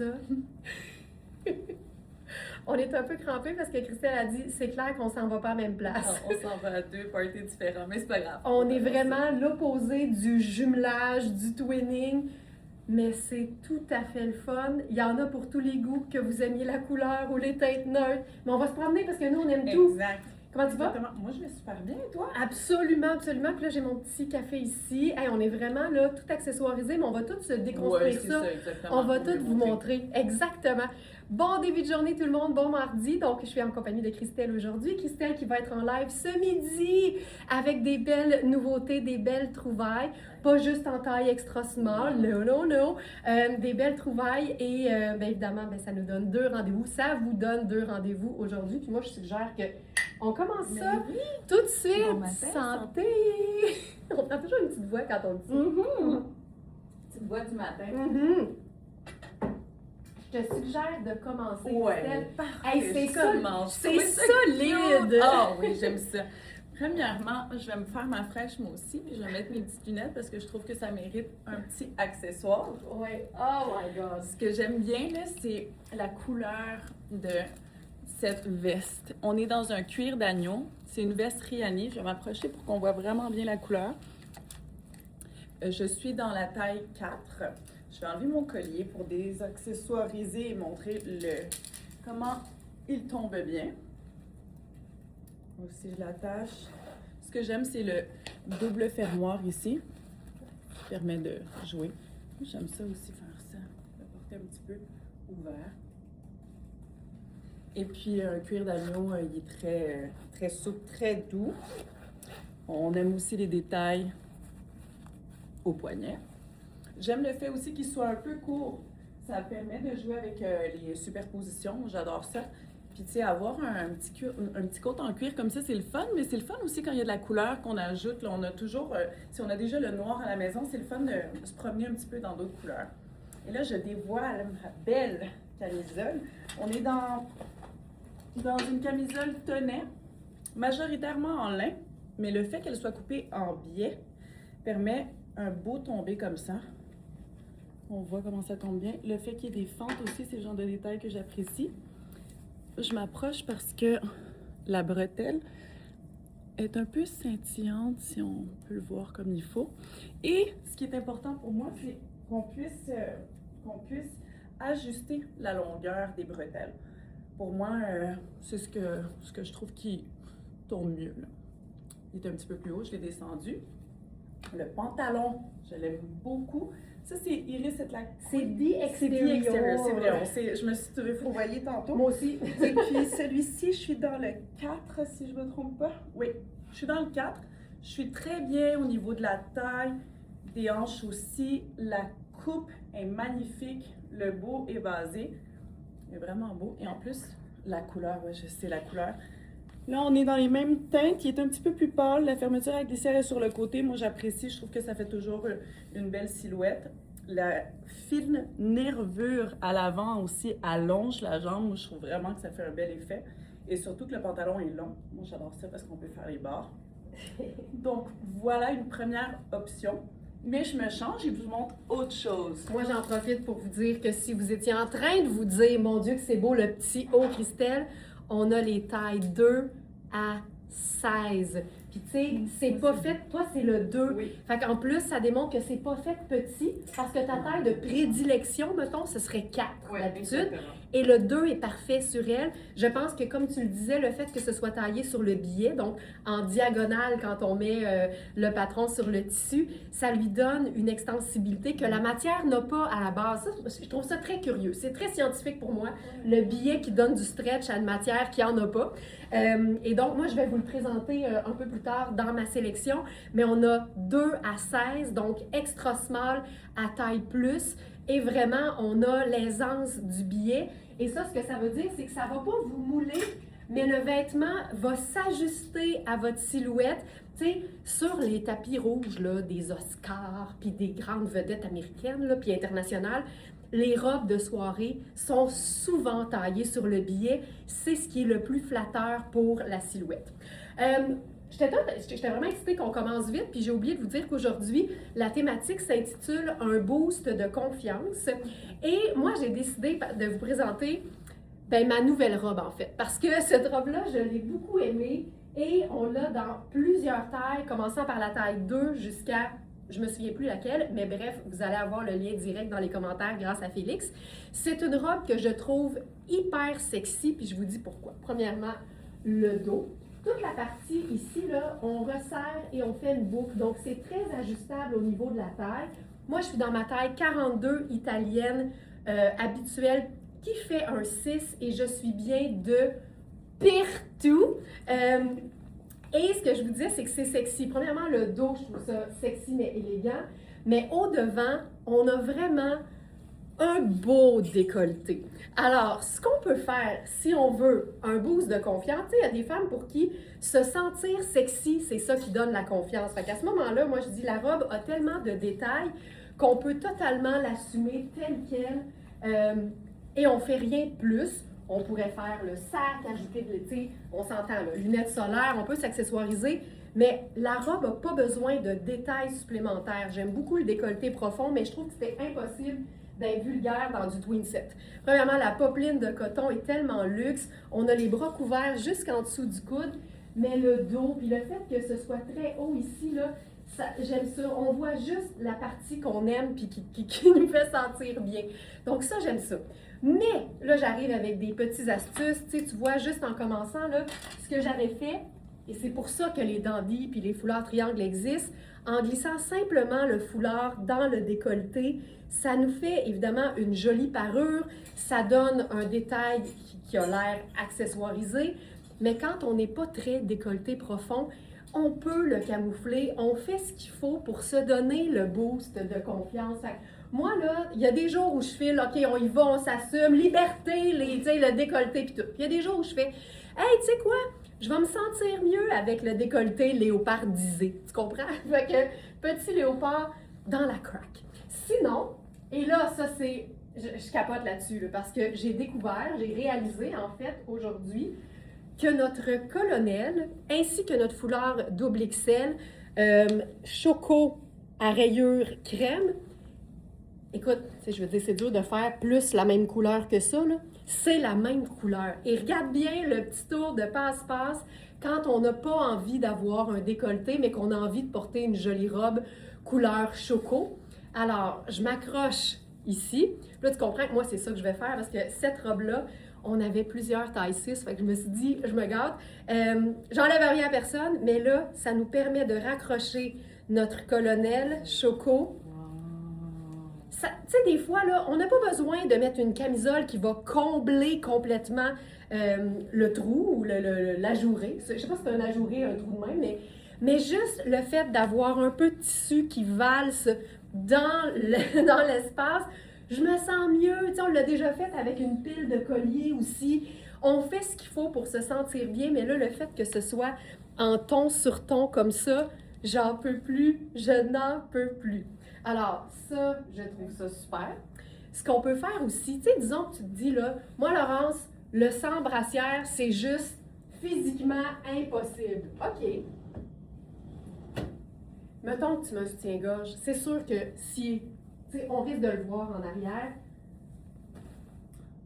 ça. On est un peu crampés parce que Christelle a dit c'est clair qu'on s'en va pas à la même place. Non, on s'en va à deux parties différents, mais c'est pas grave. On est vraiment l'opposé du jumelage, du twinning, mais c'est tout à fait le fun. Il y en a pour tous les goûts, que vous aimiez la couleur ou les teintes neutres. Mais on va se promener parce que nous, on aime tout. Exact. Comment tu vas? Exactement. Moi, je vais super bien, et toi? Absolument, absolument. Puis là, j'ai mon petit café ici. Hey, on est vraiment là, tout accessoirisé, mais on va tout se déconstruire c'est ça. exactement. On va tout vous montrer. Exactement. Bon début de journée tout le monde, bon mardi. Donc, je suis en compagnie de Christelle aujourd'hui. Christelle qui va être en live ce midi avec des belles nouveautés, des belles trouvailles. Pas juste en taille extra small, non. Des belles trouvailles et bien évidemment, bien, ça nous donne 2 rendez-vous. Ça vous donne 2 rendez-vous aujourd'hui. Puis moi, je suggère que on commence ça tout de suite. Bon matin, santé! On prend toujours une petite voix quand on dit. Petite voix du matin. Je te suggère de commencer. Ouais, Christelle. parfait. Hey, c'est Je ça, commence. c'est Je trouvais ça solide. cute. Ah oui, j'aime ça. Premièrement, je vais me faire ma fraîche moi aussi, puis je vais mettre mes petites lunettes parce que je trouve que ça mérite un petit accessoire. Ouais. Oh my God. Ce que j'aime bien, là, c'est la couleur de cette veste. On est dans un cuir d'agneau. C'est une veste Riani. Je vais m'approcher pour qu'on voit vraiment bien la couleur. Je suis dans la taille 4. Je vais enlever mon collier pour désaccessoiriser et montrer comment il tombe bien. Aussi, je l'attache. Ce que j'aime, c'est le double fermoir ici, qui permet de jouer. J'aime ça aussi faire ça, le porter un petit peu ouvert. Et puis, un cuir d'agneau, il est très souple, très doux. On aime aussi les détails au poignet. J'aime le fait aussi qu'il soit un peu court. Ça permet de jouer avec les superpositions. J'adore ça. Puis, tu sais, avoir un petit coat en cuir comme ça, c'est le fun, mais c'est le fun aussi quand il y a de la couleur qu'on ajoute. Là, on a toujours, si on a déjà le noir à la maison, c'est le fun de se promener un petit peu dans d'autres couleurs. Et là, je dévoile ma belle camisole. On est dans une camisole tonnet, majoritairement en lin, mais le fait qu'elle soit coupée en biais permet un beau tombé comme ça. On voit comment ça tombe bien. Le fait qu'il y ait des fentes aussi, c'est le genre de détail que j'apprécie. Je m'approche parce que la bretelle est un peu scintillante, si on peut le voir comme il faut. Et ce qui est important pour moi, c'est qu'on puisse ajuster la longueur des bretelles. Pour moi, c'est ce que je trouve qui tombe mieux. Là. Il est un petit peu plus haut, je l'ai descendu. Le pantalon, je l'aime beaucoup. Ça, c'est Iris et la... C'est The Exterior. C'est vrai, je me suis trouvée fourvoyée tantôt. Moi aussi. Et puis celui-ci, je suis dans le 4, si je ne me trompe pas. Oui, je suis dans le 4. Je suis très bien au niveau de la taille, des hanches aussi. La coupe est magnifique. Le beau est basé. Il est vraiment beau. Et en plus, la couleur, ouais, je sais la couleur. Là, on est dans les mêmes teintes. Il est un petit peu plus pâle. La fermeture avec des serrés sur le côté, moi, j'apprécie. Je trouve que ça fait toujours une belle silhouette. La fine nervure à l'avant aussi allonge la jambe. Moi, je trouve vraiment que ça fait un bel effet. Et surtout que le pantalon est long. Moi, j'adore ça parce qu'on peut faire les bords. Donc, voilà une première option. Mais je me change et je vous montre autre chose. Moi, j'en profite pour vous dire que si vous étiez en train de vous dire, mon Dieu, que c'est beau le petit haut Christelle, on a les tailles 2 à 16. Puis tu sais, c'est pas fait, toi c'est le 2. Oui. Fait qu'en plus, ça démontre que c'est pas fait petit, parce que ta taille de prédilection, mettons, ce serait 4 d'habitude. Et le 2 est parfait sur elle. Je pense que, comme tu le disais, le fait que ce soit taillé sur le biais, donc en diagonale quand on met le patron sur le tissu, ça lui donne une extensibilité que la matière n'a pas à la base. Ça, je trouve ça très curieux. C'est très scientifique pour moi, le biais qui donne du stretch à une matière qui n'en a pas. Et donc, moi, je vais vous le présenter un peu plus tard dans ma sélection, mais on a 2 à 16, donc extra small à taille plus. Et vraiment, on a l'aisance du biais. Et ça, ce que ça veut dire, c'est que ça ne va pas vous mouler, mais le vêtement va s'ajuster à votre silhouette. Tu sais, sur les tapis rouges là, des Oscars, puis des grandes vedettes américaines, là, puis internationales, les robes de soirée sont souvent taillées sur le biais. C'est ce qui est le plus flatteur pour la silhouette. J'étais vraiment excitée qu'on commence vite, puis j'ai oublié de vous dire qu'aujourd'hui, la thématique s'intitule « Un boost de confiance ». Et moi, j'ai décidé de vous présenter ma nouvelle robe, en fait, parce que cette robe-là, je l'ai beaucoup aimée et on l'a dans plusieurs tailles, commençant par la taille 2 jusqu'à, je me souviens plus laquelle, mais bref, vous allez avoir le lien direct dans les commentaires grâce à Félix. C'est une robe que je trouve hyper sexy, puis je vous dis pourquoi. Premièrement, le dos. Toute la partie ici, là, on resserre et on fait une boucle, donc c'est très ajustable au niveau de la taille. Moi, je suis dans ma taille 42 italienne habituelle qui fait un 6 et je suis bien de partout. Et ce que je vous disais, c'est que c'est sexy. Premièrement, le dos, je trouve ça sexy mais élégant. Mais au devant, on a vraiment un beau décolleté. Alors, ce qu'on peut faire, si on veut un boost de confiance, il y a des femmes pour qui se sentir sexy, c'est ça qui donne la confiance. Fait qu'à ce moment-là, moi, je dis, la robe a tellement de détails qu'on peut totalement l'assumer telle qu'elle et on fait rien de plus. On pourrait faire le sac, ajouter de l'été, on s'entend, là, lunettes solaires, on peut s'accessoiriser, mais la robe n'a pas besoin de détails supplémentaires. J'aime beaucoup le décolleté profond, mais je trouve que c'était impossible d'être vulgaire dans du twin set. Premièrement, la popeline de coton est tellement luxe. On a les bras couverts jusqu'en dessous du coude, mais le dos, puis le fait que ce soit très haut ici, là, j'aime ça. On voit juste la partie qu'on aime puis qui nous fait sentir bien. Donc ça, j'aime ça. Mais là, j'arrive avec des petites astuces. Tu vois, juste en commençant, là, ce que j'avais fait, et c'est pour ça que les dandys puis les foulards triangles existent, en glissant simplement le foulard dans le décolleté, ça nous fait évidemment une jolie parure, ça donne un détail qui a l'air accessoirisé, mais quand on n'est pas très décolleté profond, on peut le camoufler, on fait ce qu'il faut pour se donner le boost de confiance. Moi, là, il y a des jours où je file, OK, on y va, on s'assume, liberté, le décolleté puis tout. Puis il y a des jours où je fais, hey, tu sais quoi? Je vais me sentir mieux avec le décolleté léopardisé. Tu comprends? Fait que petit léopard dans la craque. Sinon, et là, ça c'est, je capote là-dessus, là, parce que j'ai découvert, j'ai réalisé en fait aujourd'hui que notre colonel ainsi que notre foulard double XL, choco à rayures crème, écoute, je veux dire, c'est dur de faire plus la même couleur que ça, là. C'est la même couleur. Et regarde bien le petit tour de passe-passe quand on n'a pas envie d'avoir un décolleté, mais qu'on a envie de porter une jolie robe couleur choco. Alors, je m'accroche ici. Là, tu comprends que moi, c'est ça que je vais faire parce que cette robe-là, on avait plusieurs tailles 6, fait que je me suis dit, je me gâte. J'enlève rien à personne, mais là, ça nous permet de raccrocher notre colonel choco. Tu sais, des fois, là, on n'a pas besoin de mettre une camisole qui va combler complètement le trou ou l'ajouré. Je ne sais pas si c'est un ajouré, un trou de même, mais juste le fait d'avoir un peu de tissu qui valse dans l'espace, je me sens mieux. Tu sais, on l'a déjà fait avec une pile de colliers aussi. On fait ce qu'il faut pour se sentir bien, mais là, le fait que ce soit en ton sur ton comme ça, j'en peux plus, je n'en peux plus. Alors, ça, je trouve ça super. Ce qu'on peut faire aussi, tu sais, disons que tu te dis, là, moi, Laurence, le sans brassière, c'est juste physiquement impossible. OK. Mettons que tu mets un soutien-gorge. C'est sûr que si, tu sais, on risque de le voir en arrière.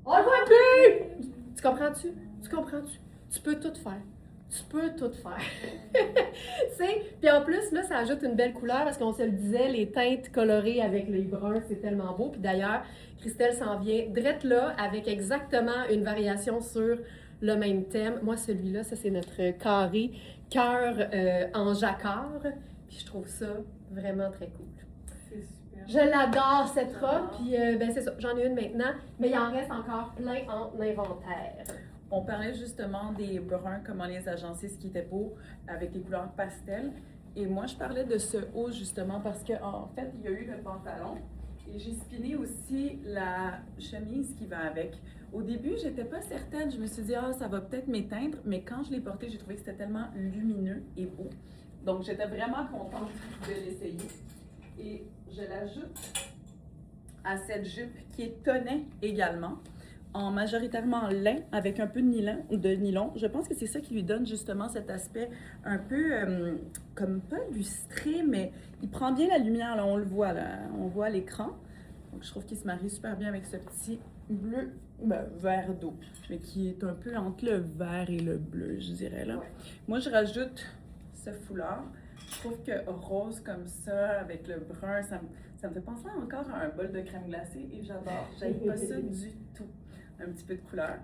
On le voit plus! Tu comprends-tu? Tu comprends-tu? Tu peux tout faire. Tu peux tout faire. Puis en plus, là, ça ajoute une belle couleur parce qu'on se le disait, les teintes colorées avec les bruns, c'est tellement beau. Puis d'ailleurs, Christelle s'en vient drette là avec exactement une variation sur le même thème. Moi, celui-là, ça, c'est notre carré cœur en jacquard. Puis je trouve ça vraiment très cool. C'est super. Je l'adore, cette robe. Puis c'est ça, j'en ai une maintenant. Mais il en reste encore plein en inventaire. On parlait justement des bruns, comment les agencer, ce qui était beau, avec les couleurs pastel. Et moi, je parlais de ce haut justement parce qu'en fait, il y a eu le pantalon et j'ai spiné aussi la chemise qui va avec. Au début, j'étais pas certaine. Je me suis dit, ça va peut-être m'éteindre. Mais quand je l'ai porté, j'ai trouvé que c'était tellement lumineux et beau. Donc, j'étais vraiment contente de l'essayer. Et je l'ajoute à cette jupe qui est tonnée également. en majoritairement lin avec un peu de nylon. Je pense que c'est ça qui lui donne justement cet aspect un peu comme pas lustré, mais il prend bien la lumière, là, on le voit, là, on voit à l'écran. Donc je trouve qu'il se marie super bien avec ce petit bleu, vert d'eau, mais qui est un peu entre le vert et le bleu, je dirais là. Ouais. Moi, je rajoute ce foulard. Je trouve que rose comme ça, avec le brun, ça me fait penser encore à un bol de crème glacée et j'adore. J'aime pas ça du tout. Un petit peu de couleur.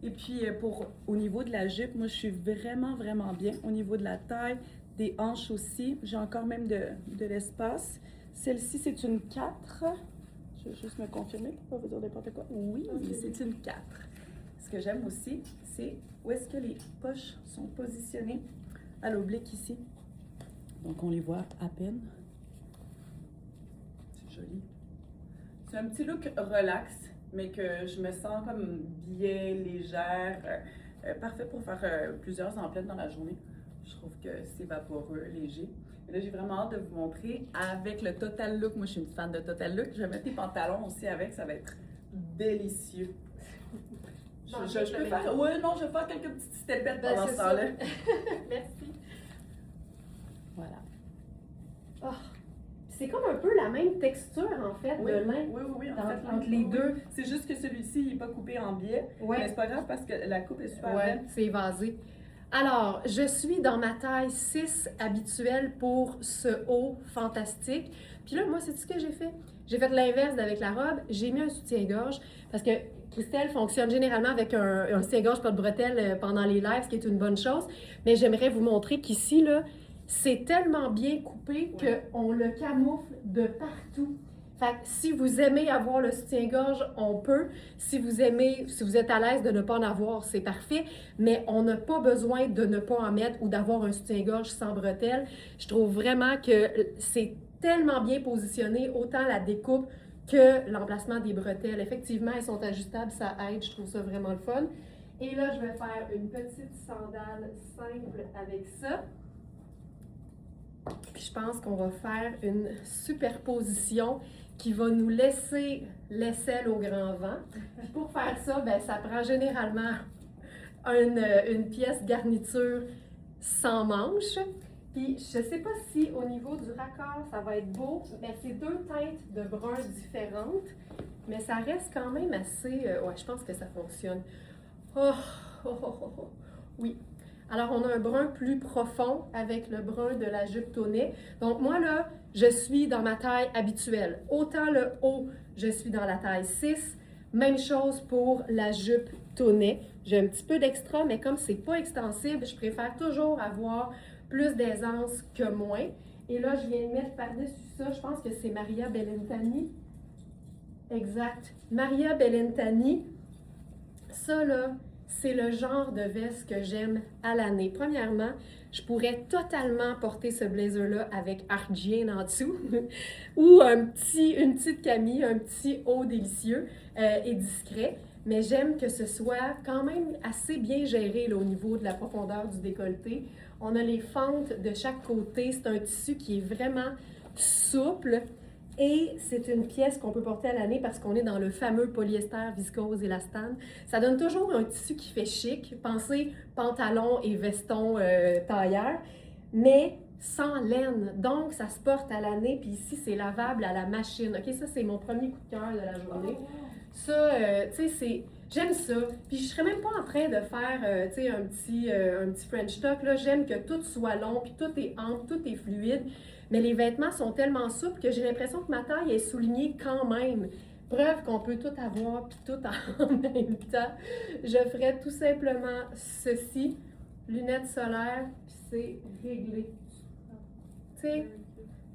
Et puis, au niveau de la jupe, moi, je suis vraiment, vraiment bien. Au niveau de la taille, des hanches aussi, j'ai encore même de l'espace. Celle-ci, c'est une 4. Je vais juste me confirmer pour ne pas vous dire n'importe quoi. Oui, c'est une 4. Ce que j'aime aussi, c'est où est-ce que les poches sont positionnées à l'oblique ici. Donc, on les voit à peine. C'est joli. C'est un petit look relax, mais que je me sens comme bien légère. Parfait pour faire plusieurs emplettes dans la journée. Je trouve que c'est vaporeux, léger. Et là, j'ai vraiment hâte de vous montrer avec le Total Look. Moi, je suis une fan de Total Look. Je vais mettre des pantalons aussi avec. Ça va être délicieux. Je peux faire... Oui, non, je vais faire quelques petites stepettes pendant ce temps-là. Merci. Voilà. Oh, c'est comme un peu la même texture, en fait, de lin. Oui. Entre les deux. C'est juste que celui-ci, il n'est pas coupé en biais. Ouais. Mais c'est pas grave parce que la coupe est super Ouais, belle. c'est évasé. Alors, je suis dans ma taille 6 habituelle pour ce haut fantastique. Puis là, moi, c'est ce que j'ai fait? J'ai fait l'inverse avec la robe. J'ai mis un soutien-gorge parce que Christelle fonctionne généralement avec un soutien-gorge pas de bretelles pendant les lives, ce qui est une bonne chose. Mais j'aimerais vous montrer qu'ici, là, c'est tellement bien coupé qu'on le camoufle de partout. Fait que si vous aimez avoir le soutien-gorge, on peut. Si vous êtes à l'aise de ne pas en avoir, c'est parfait. Mais on n'a pas besoin de ne pas en mettre ou d'avoir un soutien-gorge sans bretelles. Je trouve vraiment que c'est tellement bien positionné, autant la découpe que l'emplacement des bretelles. Effectivement, elles sont ajustables, ça aide. Je trouve ça vraiment le fun. Et là, je vais faire une petite sandale simple avec ça. Puis je pense qu'on va faire une superposition qui va nous laisser l'aisselle au grand vent. Puis pour faire ça, ben, ça prend généralement une pièce garniture sans manche. Puis je ne sais pas si au niveau du raccord, ça va être beau, mais c'est deux teintes de brun différentes. Mais ça reste quand même assez... ouais, je pense que ça fonctionne. Oui. Alors, on a un brun plus profond avec le brun de la jupe tonnée. Donc, moi, là, je suis dans ma taille habituelle. Autant le haut, je suis dans la taille 6. Même chose pour la jupe tonnée. J'ai un petit peu d'extra, mais comme c'est pas extensible, je préfère toujours avoir plus d'aisance que moins. Et là, je viens de mettre par-dessus ça, je pense que c'est Maria Bellentani. Exact. Maria Bellentani. Ça, là, c'est le genre de veste que j'aime à l'année. Premièrement, je pourrais totalement porter ce blazer-là avec argien en dessous ou une petite camille, un petit haut délicieux et discret. Mais j'aime que ce soit quand même assez bien géré là, au niveau de la profondeur du décolleté. On a les fentes de chaque côté. C'est un tissu qui est vraiment souple. Et c'est une pièce qu'on peut porter à l'année parce qu'on est dans le fameux polyester, viscose, élastane. Ça donne toujours un tissu qui fait chic. Pensez pantalon et veston tailleur, mais sans laine. Donc, ça se porte à l'année. Puis ici, c'est lavable à la machine. OK, ça, c'est mon premier coup de cœur de la journée. Ça, tu sais, j'aime ça. Puis je serais même pas en train de faire, tu sais, un petit French tuck. Là, j'aime que tout soit long, puis tout est ample, tout est fluide. Mais les vêtements sont tellement souples que j'ai l'impression que ma taille est soulignée quand même. Preuve qu'on peut tout avoir puis tout en même temps. Je ferais tout simplement ceci, lunettes solaires, puis c'est réglé. Tu sais,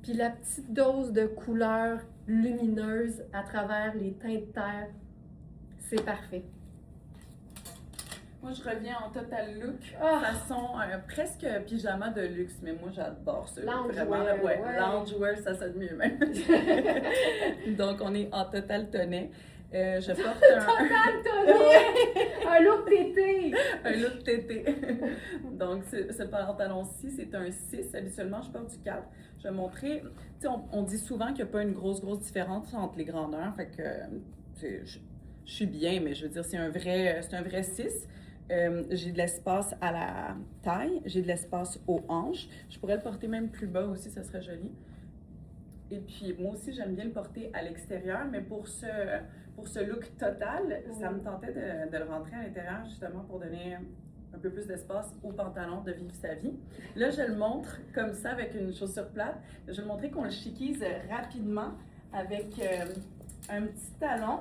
puis la petite dose de couleur lumineuse à travers les teintes de terre, c'est parfait. Moi, je reviens en total look, façon presque pyjama de luxe, mais moi, j'adore ça. Loungewear, ouais. Loungewear, ça sonne mieux même. Donc, on est en total tonnet. Je porte Total tonnet! Un look tété! Un look tété. Donc, ce pantalon-ci, c'est un 6. Habituellement, je porte du 4. Je vais montrer. Tu sais, on dit souvent qu'il n'y a pas une grosse différence entre les grandeurs. Fait que je suis bien, mais je veux dire, c'est un vrai 6. J'ai de l'espace à la taille, j'ai de l'espace aux hanches. Je pourrais le porter même plus bas aussi, ça serait joli. Et puis, moi aussi, j'aime bien le porter à l'extérieur, mais pour ce look total, ça me tentait de le rentrer à l'intérieur, justement, pour donner un peu plus d'espace au pantalon de vivre sa vie. Là, je le montre comme ça, avec une chaussure plate. Je vais le montrer qu'on le chiquise rapidement avec un petit talon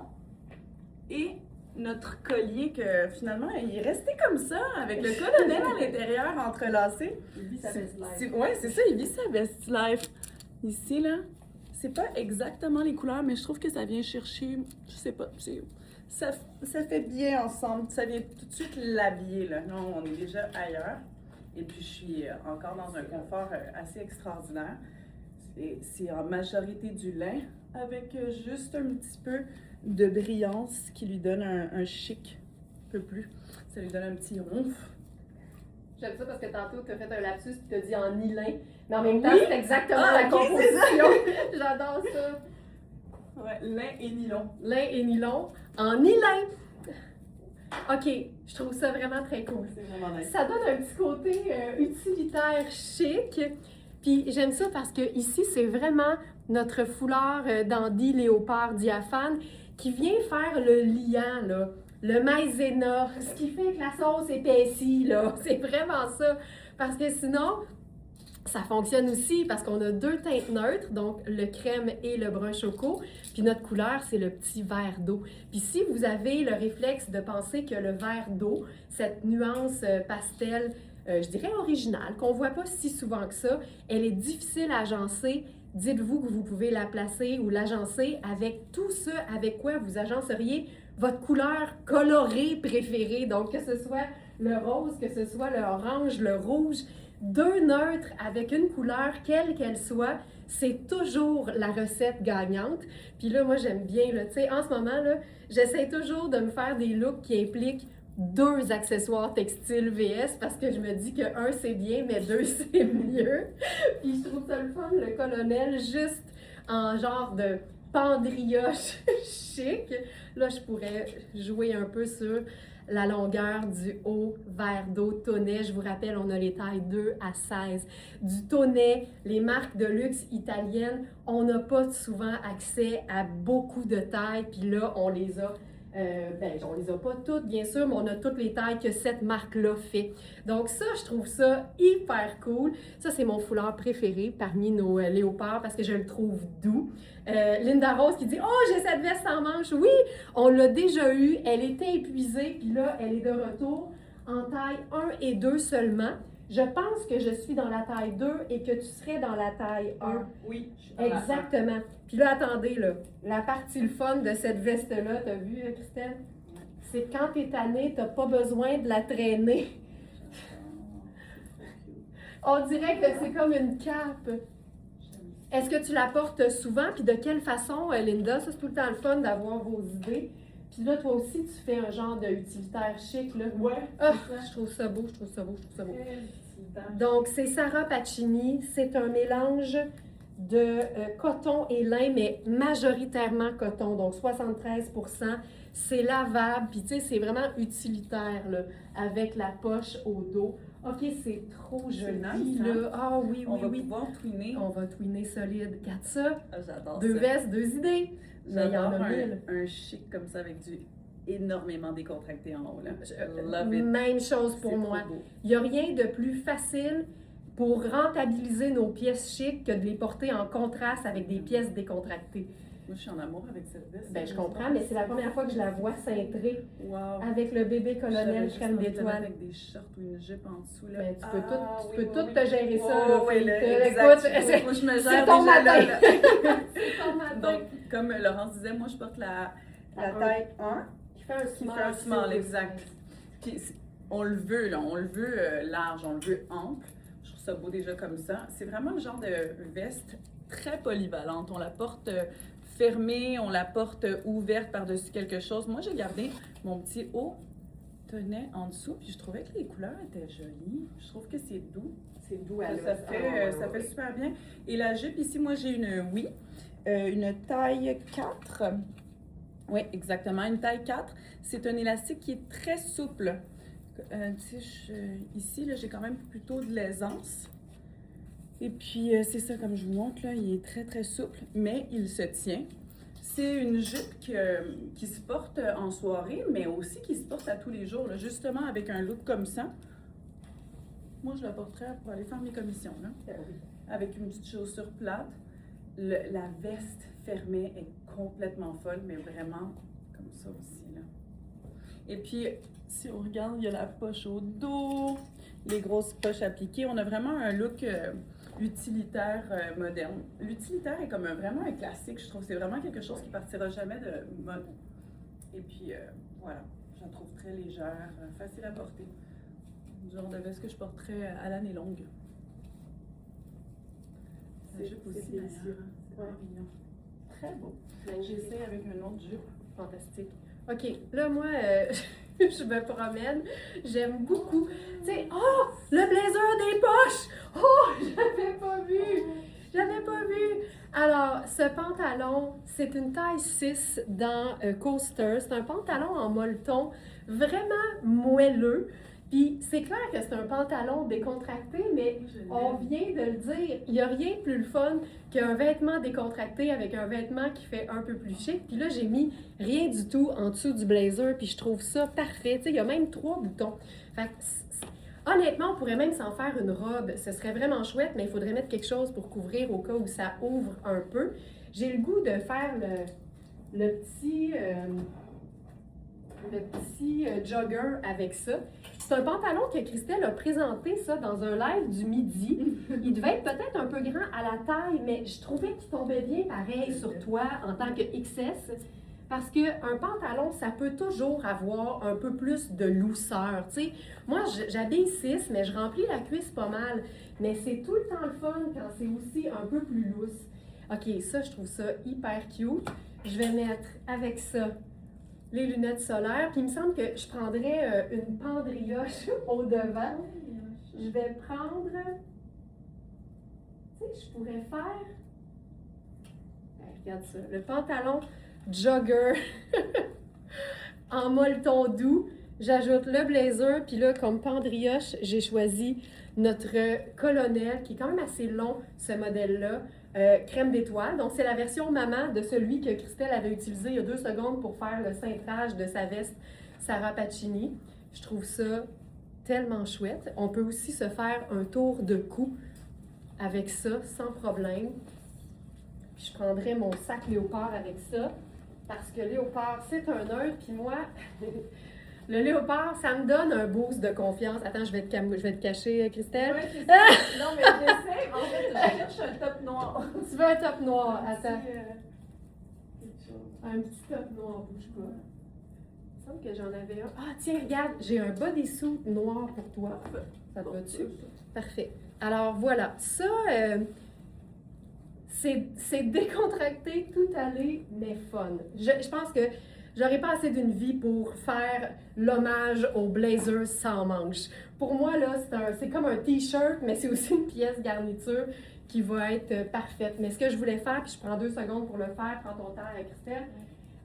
et notre collier que, finalement, il est resté comme ça, avec le colonel à l'intérieur entrelacé. Il vit sa best life. Oui, c'est ça, il vit sa best life. Ici, là, c'est pas exactement les couleurs, mais je trouve que ça vient chercher, je sais pas, ça fait bien ensemble. Ça vient tout de suite l'habiller, là. Là, on est déjà ailleurs. Et puis, je suis encore dans un confort assez extraordinaire. C'est en majorité du lin, avec juste un petit peu de brillance qui lui donne un chic, un peu plus. Ça lui donne un petit ronf. J'aime ça parce que tantôt, tu as fait un lapsus et tu as dit en nylin, mais en même temps, Oui. c'est exactement Ah, la ok, composition. J'adore ça. Ouais, lin et nylon. Lin et nylon en nylin. OK, je trouve ça vraiment très cool. C'est vraiment nice. Ça donne un petit côté utilitaire chic. Puis j'aime ça parce que ici, c'est vraiment notre foulard dandy léopard diaphane qui vient faire le liant, là, le maïzena, ce qui fait que la sauce épaissit, là. C'est vraiment ça. Parce que sinon, ça fonctionne aussi parce qu'on a deux teintes neutres, donc le crème et le brun choco. Puis notre couleur, c'est le petit vert d'eau. Puis si vous avez le réflexe de penser que le vert d'eau, cette nuance pastel, je dirais originale, qu'on voit pas si souvent que ça, elle est difficile à agencer. Dites-vous que vous pouvez la placer ou l'agencer avec tout ça, avec quoi vous agenceriez votre couleur colorée préférée. Donc que ce soit le rose, que ce soit le orange, le rouge, deux neutres avec une couleur, quelle qu'elle soit, c'est toujours la recette gagnante. Puis là, moi, j'aime bien, tu sais, en ce moment, là, j'essaie toujours de me faire des looks qui impliquent deux accessoires textiles VS parce que je me dis que un, c'est bien, mais deux, c'est mieux. Puis je trouve ça le fun, le colonel, juste en genre de pendrioche chic. Là, je pourrais jouer un peu sur la longueur du haut verre d'eau Tonnet. Je vous rappelle, on a les tailles 2 à 16. Du Tonnet, les marques de luxe italiennes, on n'a pas souvent accès à beaucoup de tailles, puis là, on les a. On les a pas toutes, bien sûr, mais on a toutes les tailles que cette marque-là fait. Donc ça, je trouve ça hyper cool. Ça, c'est mon foulard préféré parmi nos léopards parce que je le trouve doux. Linda Rose qui dit « Oh, j'ai cette veste en manche! » Oui, on l'a déjà eue. Elle était épuisée, puis là, elle est de retour en taille 1 et 2 seulement. Je pense que je suis dans la taille 2 et que tu serais dans la taille 1. Oui, exactement. Puis là, attendez, là, la partie le fun de cette veste-là, t'as vu, Christelle? C'est quand t'es tannée, t'as pas besoin de la traîner. On dirait que c'est comme une cape. Est-ce que tu la portes souvent? Puis de quelle façon, Linda? Ça, c'est tout le temps le fun d'avoir vos idées. Puis là, toi aussi, tu fais un genre de utilitaire chic, là. Ouais. Ah, je trouve ça beau, je trouve ça beau, je trouve ça beau. Donc, c'est Sarah Pacini. C'est un mélange de coton et lin, mais majoritairement coton, donc 73%. C'est lavable, puis tu sais, c'est vraiment utilitaire, là, avec la poche au dos. OK, c'est trop joli, nice, là. hein? Ah oui, On oui, va oui. pouvoir twinner. On va twinner solide. Regarde ça. Ah, j'adore Deux ça. vestes, deux idées. Mais il y en J'adore a mille. un chic comme ça avec du énormément décontracté en haut, là. Love it. Même chose pour C'est moi. trop beau. Il n'y a rien de plus facile pour rentabiliser nos pièces chics que de les porter en contraste avec des pièces décontractées. Moi, je suis en amour avec cette veste. Ben, je comprends, mais c'est la première fois que je la vois cintrée Wow. avec le bébé colonel J'avais crème juste envie de la mettre d'étoile. avec des shorts ou une jupe en dessous, là. Ben, tu peux oui, tout, oui. te gérer ça. Oh, là, oui, fille. là, Écoute, exact. Moi, je me c'est gère ton déjà matin. là. C'est ton matin. Donc, comme Laurence disait, moi, je porte la taille 1. Qui fait un Qui small. fait un small, exact. Puis, on le veut, là. On le veut large, on le veut ample. Je trouve ça beau déjà comme ça. C'est vraiment le genre de veste très polyvalente. On la porte fermée, on la porte ouverte par-dessus quelque chose. Moi, j'ai gardé mon petit haut Tonnet en dessous, puis je trouvais que les couleurs étaient jolies. Je trouve que c'est doux. C'est doux à Ça l'os. fait super bien. Et la jupe, ici, moi, j'ai une taille 4. Oui, exactement. Une taille 4, c'est un élastique qui est très souple. Ici, là, j'ai quand même plutôt de l'aisance. Et puis, c'est ça, comme je vous montre, là, il est très, très souple, mais il se tient. C'est une jupe qui se porte en soirée, mais aussi qui se porte à tous les jours, là, justement avec un look comme ça. Moi, je la porterais pour aller faire mes commissions, là, avec une petite chaussure plate. La veste fermée est complètement folle, mais vraiment comme ça aussi, là. Et puis, si on regarde, il y a la poche au dos, les grosses poches appliquées. On a vraiment un look utilitaire moderne. L'utilitaire est comme vraiment un classique, je trouve. C'est vraiment quelque chose qui partira jamais de mode. Et puis, voilà, je la trouve très légère, facile à porter. Du genre de veste que je porterais à l'année longue. La jupe aussi, délicieux. C'est vraiment mignon. Très beau. J'essaie avec une autre jupe. Fantastique. OK, là, moi, je me promène. J'aime beaucoup. Tu sais, oh, le blazer des poches! Oh, j'avais pas vu! J'avais pas vu! Alors, ce pantalon, c'est une taille 6 dans Coaster. C'est un pantalon en molleton vraiment moelleux. Puis c'est clair que c'est un pantalon décontracté, mais on vient de le dire, il n'y a rien de plus le fun qu'un vêtement décontracté avec un vêtement qui fait un peu plus chic. Puis là, j'ai mis rien du tout en dessous du blazer, puis je trouve ça parfait. Tu sais, il y a même 3 boutons. Fait que, honnêtement, on pourrait même s'en faire une robe. Ce serait vraiment chouette, mais il faudrait mettre quelque chose pour couvrir au cas où ça ouvre un peu. J'ai le goût de faire le petit jogger avec ça. C'est un pantalon que Christelle a présenté ça dans un live du midi. Il devait être peut-être un peu grand à la taille, mais je trouvais qu'il tombait bien pareil sur toi en tant que XS. Parce qu'un pantalon, ça peut toujours avoir un peu plus de lousseur. Tu sais, moi, j'habille 6, mais je remplis la cuisse pas mal. Mais c'est tout le temps le fun quand c'est aussi un peu plus lousse. OK, ça, je trouve ça hyper cute. Je vais mettre avec ça les lunettes solaires. Puis il me semble que je prendrais une pendrioche au devant. Je vais prendre... Tu sais, je pourrais faire... Regarde ça. Le pantalon jogger en molleton doux. J'ajoute le blazer. Puis là, comme pendrioche, j'ai choisi notre colonel, qui est quand même assez long, ce modèle-là. Crème d'étoile. Donc, c'est la version maman de celui que Christelle avait utilisé il y a 2 secondes pour faire le cintrage de sa veste Sarah Pacini. Je trouve ça tellement chouette. On peut aussi se faire un tour de cou avec ça, sans problème. Puis je prendrais mon sac léopard avec ça, parce que léopard, c'est un neutre. Puis moi, le léopard, ça me donne un boost de confiance. Attends, je vais te cacher, Christelle. Oui, c'est ça. Non, mais j'essaie. En fait, je cherche un top noir. Tu veux un top noir? Attends. Un petit top noir, bouge pas. Il me semble que j'en avais un. Ah, tiens, regarde, j'ai un bodysuit noir pour toi. Ça te va-tu? Parfait. Alors, voilà. Ça, c'est décontracté, tout aller, mais fun. Je pense que j'aurais pas assez d'une vie pour faire l'hommage au blazer sans manches. Pour moi, là, c'est comme un t-shirt, mais c'est aussi une pièce garniture qui va être parfaite. Mais ce que je voulais faire, puis je prends 2 secondes pour le faire, prends ton temps avec Christelle,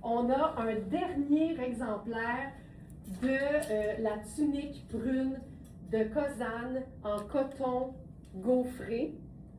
on a un dernier exemplaire de la tunique brune de Kozan en coton gaufré.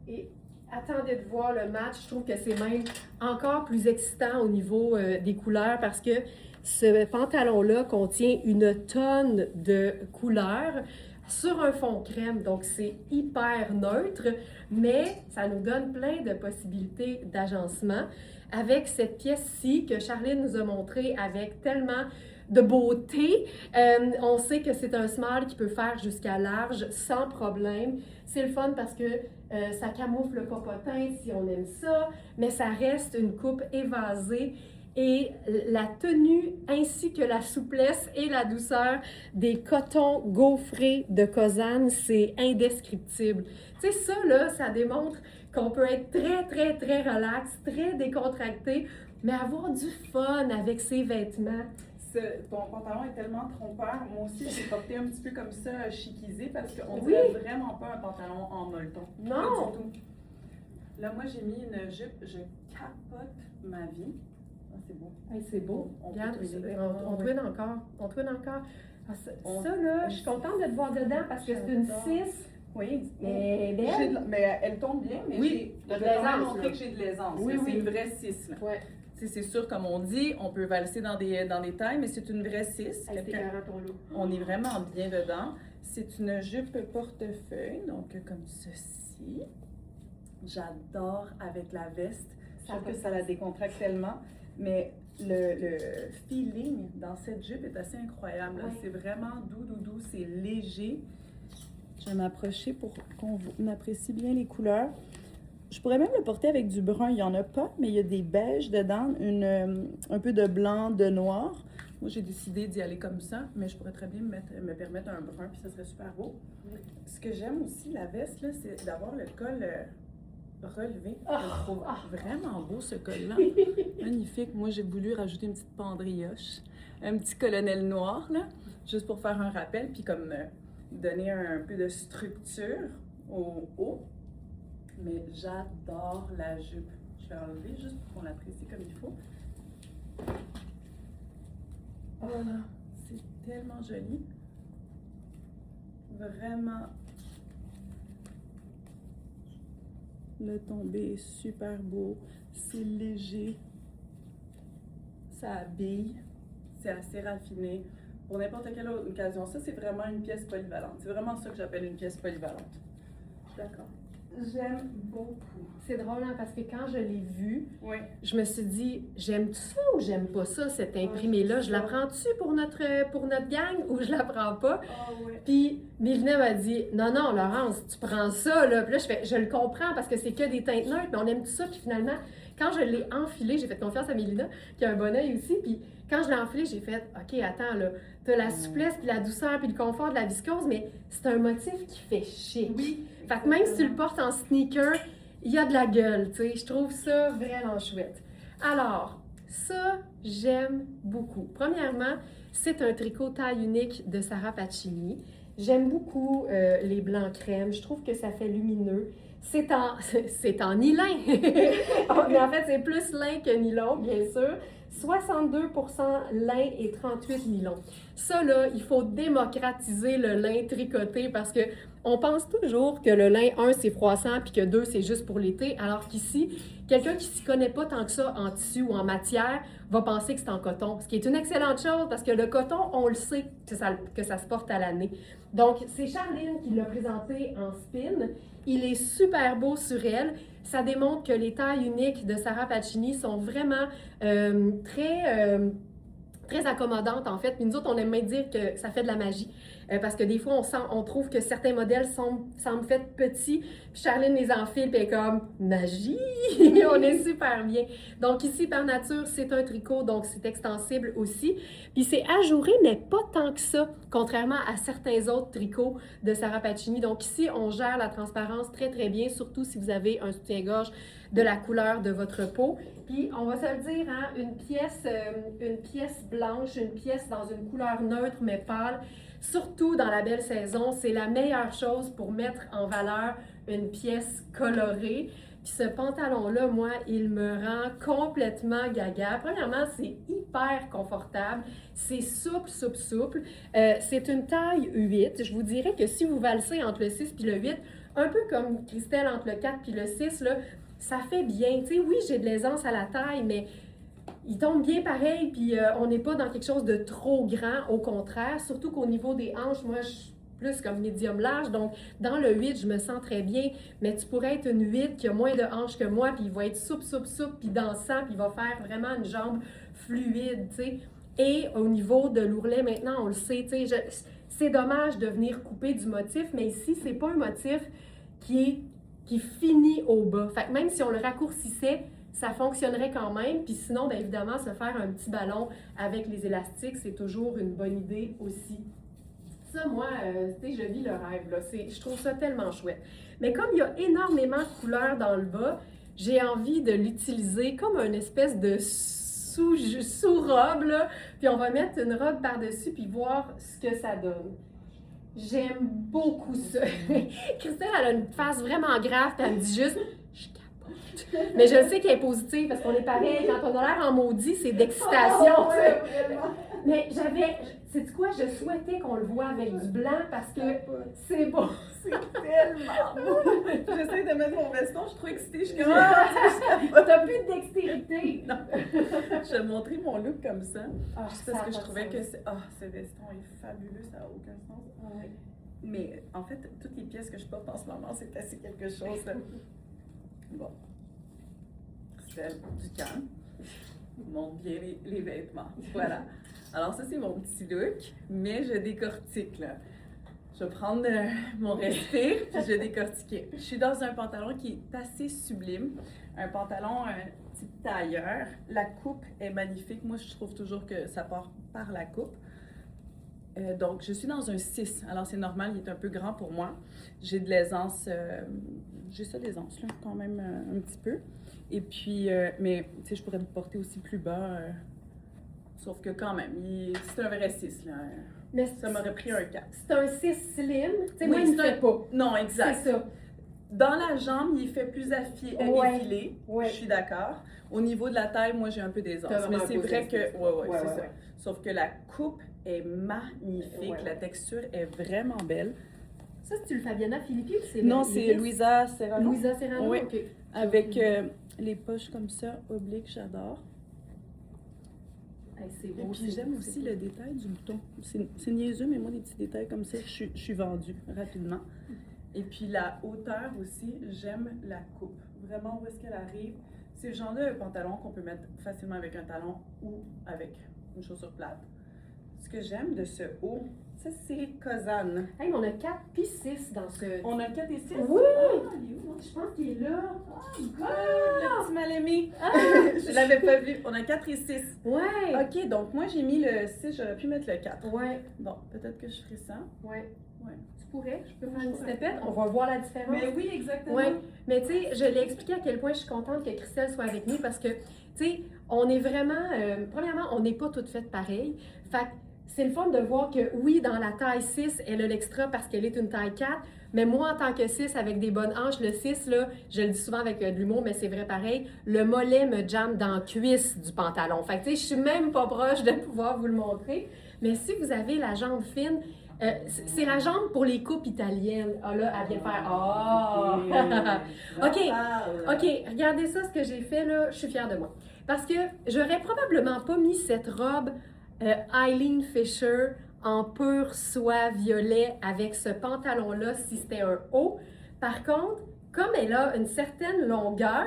Et attendez de voir le match. Je trouve que c'est même encore plus excitant au niveau des couleurs parce que ce pantalon-là contient une tonne de couleurs sur un fond crème. Donc, c'est hyper neutre, mais ça nous donne plein de possibilités d'agencement. Avec cette pièce-ci que Charline nous a montrée avec tellement de beauté, on sait que c'est un small qui peut faire jusqu'à large sans problème. C'est le fun parce que ça camoufle le popotin si on aime ça, mais ça reste une coupe évasée et la tenue ainsi que la souplesse et la douceur des cotons gaufrés de Kozan, c'est indescriptible. Tu sais, ça, là, ça démontre qu'on peut être très, très, très relax, très décontracté, mais avoir du fun avec ses vêtements. Ton pantalon est tellement trompeur. Moi aussi, j'ai porté un petit peu comme ça, chiquisé, parce qu'on dirait vraiment pas un pantalon en molleton. Non! Pas du tout. Là, moi, j'ai mis une jupe, je capote ma vie. Ah, c'est beau. Hey, c'est beau. On Regarde, peut twinner. on twine encore. On twine encore. Ah, On- ça, là, je suis contente de te voir dedans parce que c'est une J'adore. 6. Oui. Mais J'ai belle. mais elle tombe bien, mais Oui, je de vais quand même l'aisance, montrer là. que j'ai de l'aisance. Oui, là. oui. C'est une vraie 6. Là. Ouais. Tu sais, c'est sûr, comme on dit, on peut valser dans des tailles, mais c'est une vraie 6. Hey, c'est écœurant, ton look. On est vraiment bien dedans. C'est une jupe portefeuille, donc comme ceci. J'adore avec la veste. Je trouve que ça la décontracte tellement. Mais le feeling dans cette jupe est assez incroyable. Là. Ouais. C'est vraiment doux, c'est léger. Je vais m'approcher pour qu'on apprécie bien les couleurs. Je pourrais même le porter avec du brun. Il n'y en a pas, mais il y a des beiges dedans, un peu de blanc, de noir. Moi, j'ai décidé d'y aller comme ça, mais je pourrais très bien me permettre un brun, puis ça serait super beau. Ce que j'aime aussi, la veste, là, c'est d'avoir le col relevé. Je trouve vraiment beau, ce col-là. Magnifique. Moi, j'ai voulu rajouter une petite pendrioche, un petit colonel noir, là, juste pour faire un rappel, puis comme donner un peu de structure au haut. Mais j'adore la jupe. Je vais enlever juste pour qu'on l'apprécie comme il faut. Voilà, c'est tellement joli. Vraiment. Le tombé est super beau. C'est léger. Ça habille. C'est assez raffiné. Pour n'importe quelle autre occasion. Ça, c'est vraiment une pièce polyvalente. C'est vraiment ça que j'appelle une pièce polyvalente. Je suis d'accord. J'aime beaucoup. C'est drôle, hein, parce que quand je l'ai vu, Oui. je me suis dit, j'aime ça ou j'aime pas ça, cette imprimée-là? Je la prends-tu pour notre gang ou je la prends pas? Oh, oui. Puis Mélina m'a dit, non, non, Laurence, tu prends ça, là. Puis là, je le comprends parce que c'est que des teintes neutres, mais on aime tout ça. Puis finalement, quand je l'ai enfilé, j'ai fait confiance à Mélina, qui a un bon œil aussi. Puis quand je l'ai enfilé, j'ai fait, OK, attends, là, t'as la souplesse, puis la douceur, puis le confort de la viscose, mais c'est un motif qui fait chic. Oui. Fait que même si tu le portes en sneaker, il y a de la gueule, tu sais. Je trouve ça vraiment chouette. Alors, ça, j'aime beaucoup. Premièrement, c'est un tricot taille unique de Sarah Pacini. J'aime beaucoup les blancs crème. Je trouve que ça fait lumineux. C'est en nylon. Mais en fait, c'est plus lin que nylon, bien sûr. 62% lin et 38 nylon. Ça, là, il faut démocratiser le lin tricoté parce que on pense toujours que le lin, 1, c'est froissant, puis que 2, c'est juste pour l'été, alors qu'ici, quelqu'un qui ne s'y connaît pas tant que ça en tissu ou en matière va penser que c'est en coton, ce qui est une excellente chose parce que le coton, on le sait que ça se porte à l'année. Donc, c'est Charline qui l'a présenté en spin. Il est super beau sur elle. Ça démontre que les tailles uniques de Sarah Pacini sont vraiment très accommodantes, en fait. Puis nous autres, on aime bien dire que ça fait de la magie. Parce que des fois, on trouve que certains modèles semblent faits petits. Puis Charline les enfile, puis elle est comme « magie! » On est super bien. Donc ici, par nature, c'est un tricot, donc c'est extensible aussi. Puis c'est ajouré, mais pas tant que ça, contrairement à certains autres tricots de Sarah Pacini. Donc ici, on gère la transparence très, très bien, surtout si vous avez un soutien-gorge de la couleur de votre peau. Puis, on va se le dire, hein, une pièce blanche, une pièce dans une couleur neutre mais pâle, surtout dans la belle saison, c'est la meilleure chose pour mettre en valeur une pièce colorée. Puis ce pantalon-là, moi, il me rend complètement gaga. Premièrement, c'est hyper confortable. C'est souple. C'est une taille 8. Je vous dirais que si vous valsez entre le 6 et le 8, un peu comme Christelle entre le 4 et le 6, là, ça fait bien. Tu sais, oui, j'ai de l'aisance à la taille, mais il tombe bien pareil, puis on n'est pas dans quelque chose de trop grand, au contraire. Surtout qu'au niveau des hanches, moi, je suis plus comme médium large, donc dans le 8, je me sens très bien, mais tu pourrais être une 8 qui a moins de hanches que moi, puis il va être souple, puis dansant, puis il va faire vraiment une jambe fluide, tu sais. Et au niveau de l'ourlet, maintenant, on le sait, tu sais, c'est dommage de venir couper du motif, mais ici, c'est pas un motif qui finit au bas. Fait que même si on le raccourcissait, ça fonctionnerait quand même. Puis sinon, bien évidemment, se faire un petit ballon avec les élastiques, c'est toujours une bonne idée aussi. Ça, moi, tu sais, je vis le rêve, là. Je trouve ça tellement chouette. Mais comme il y a énormément de couleurs dans le bas, j'ai envie de l'utiliser comme une espèce de sous-robe, là. Puis on va mettre une robe par-dessus, puis voir ce que ça donne. J'aime beaucoup ça. Christelle, elle a une face vraiment grave, puis elle me dit juste « je capote ». Mais je sais qu'elle est positive parce qu'on est pareil. Quand on a l'air en maudit, c'est d'excitation. Oh, ouais, vraiment. Mais sais-tu quoi? Je souhaitais qu'on le voit avec du blanc parce que c'est beau. C'est tellement beau. J'essaie de mettre mon veston, je suis trop excitée. Je suis comme, T'as plus de dextérité. Non. Je vais montrer mon look comme ça. Juste parce que je trouvais que ce veston est fabuleux, ça n'a aucun sens. Oui. Mais en fait, toutes les pièces que je porte en ce moment, c'est assez quelque chose. Bon. Celle du camp. Montre bien les vêtements. Voilà. Alors ça, c'est mon petit look, mais je décortique, là. Je vais prendre mon respire, puis je vais décortiquer. Je suis dans un pantalon qui est assez sublime. Un pantalon type tailleur. La coupe est magnifique. Moi, je trouve toujours que ça part par la coupe. Donc, je suis dans un 6. Alors, c'est normal, il est un peu grand pour moi. J'ai de l'aisance, j'ai ça d'aisance, là, quand même, un petit peu. Et puis, mais, tu sais, je pourrais me porter aussi plus bas. Sauf que quand même, c'est un vrai 6, là. Mais ça m'aurait pris un 4. C'est un 6 slim. Tu sais, Oui, moi, il ne fait pas. Non, exact. C'est ça. Dans la jambe, il fait plus effilé. Ouais. Je suis d'accord. Au niveau de la taille, moi, j'ai un peu d'aisance. Mais c'est vrai que... Oui, c'est ça. Sauf que la coupe est magnifique. La texture est vraiment belle. Ça, c'est-tu le Fabiana Filippi ou c'est Non, c'est Louisa Serrano. Louisa Serrano? Oui. OK. Avec les poches comme ça, obliques, j'adore. C'est beau. Et puis j'aime aussi le détail du bouton. C'est niaiseux, mais moi, des petits détails comme ça, je suis vendue rapidement. Et puis la hauteur aussi, j'aime la coupe. Vraiment, où est-ce qu'elle arrive? C'est le genre de pantalon qu'on peut mettre facilement avec un talon ou avec une chaussure plate. Ce que j'aime de ce haut, ça c'est Kozan. Hey, mais on a 4 puis 6 dans ce... On a 4 et 6? Oui! Ah, il est où? Je pense qu'il est là. Le petit mal-aimé! Je l'avais pas vu. On a 4 et 6. Ouais! OK, donc moi j'ai mis le 6, j'aurais pu mettre le 4. Ouais. Bon, peut-être que je ferai ça. Ouais. Ouais. Tu pourrais? Je peux faire une snippet? On va voir la différence. Mais oui, exactement. Ouais. Mais tu sais, je l'ai expliqué à quel point je suis contente que Christelle soit avec nous parce que, tu sais, on est vraiment... premièrement, on n'est pas toutes faites pareilles. Fait que c'est le fun de voir que, oui, dans la taille 6, elle a l'extra parce qu'elle est une taille 4, mais moi, en tant que 6, avec des bonnes hanches, le 6, là, je le dis souvent avec de l'humour, mais c'est vrai pareil, le mollet me jamme dans la cuisse du pantalon. Fait que, tu sais, je suis même pas proche de pouvoir vous le montrer. Mais si vous avez la jambe fine, c'est la jambe pour les coupes italiennes. Ah là, elle vient de faire « Ah! » OK, regardez ça, ce que j'ai fait, là, je suis fière de moi. Parce que j'aurais probablement pas mis cette robe Eileen Fisher en pur soie violet avec ce pantalon-là si c'était un haut. Par contre, comme elle a une certaine longueur,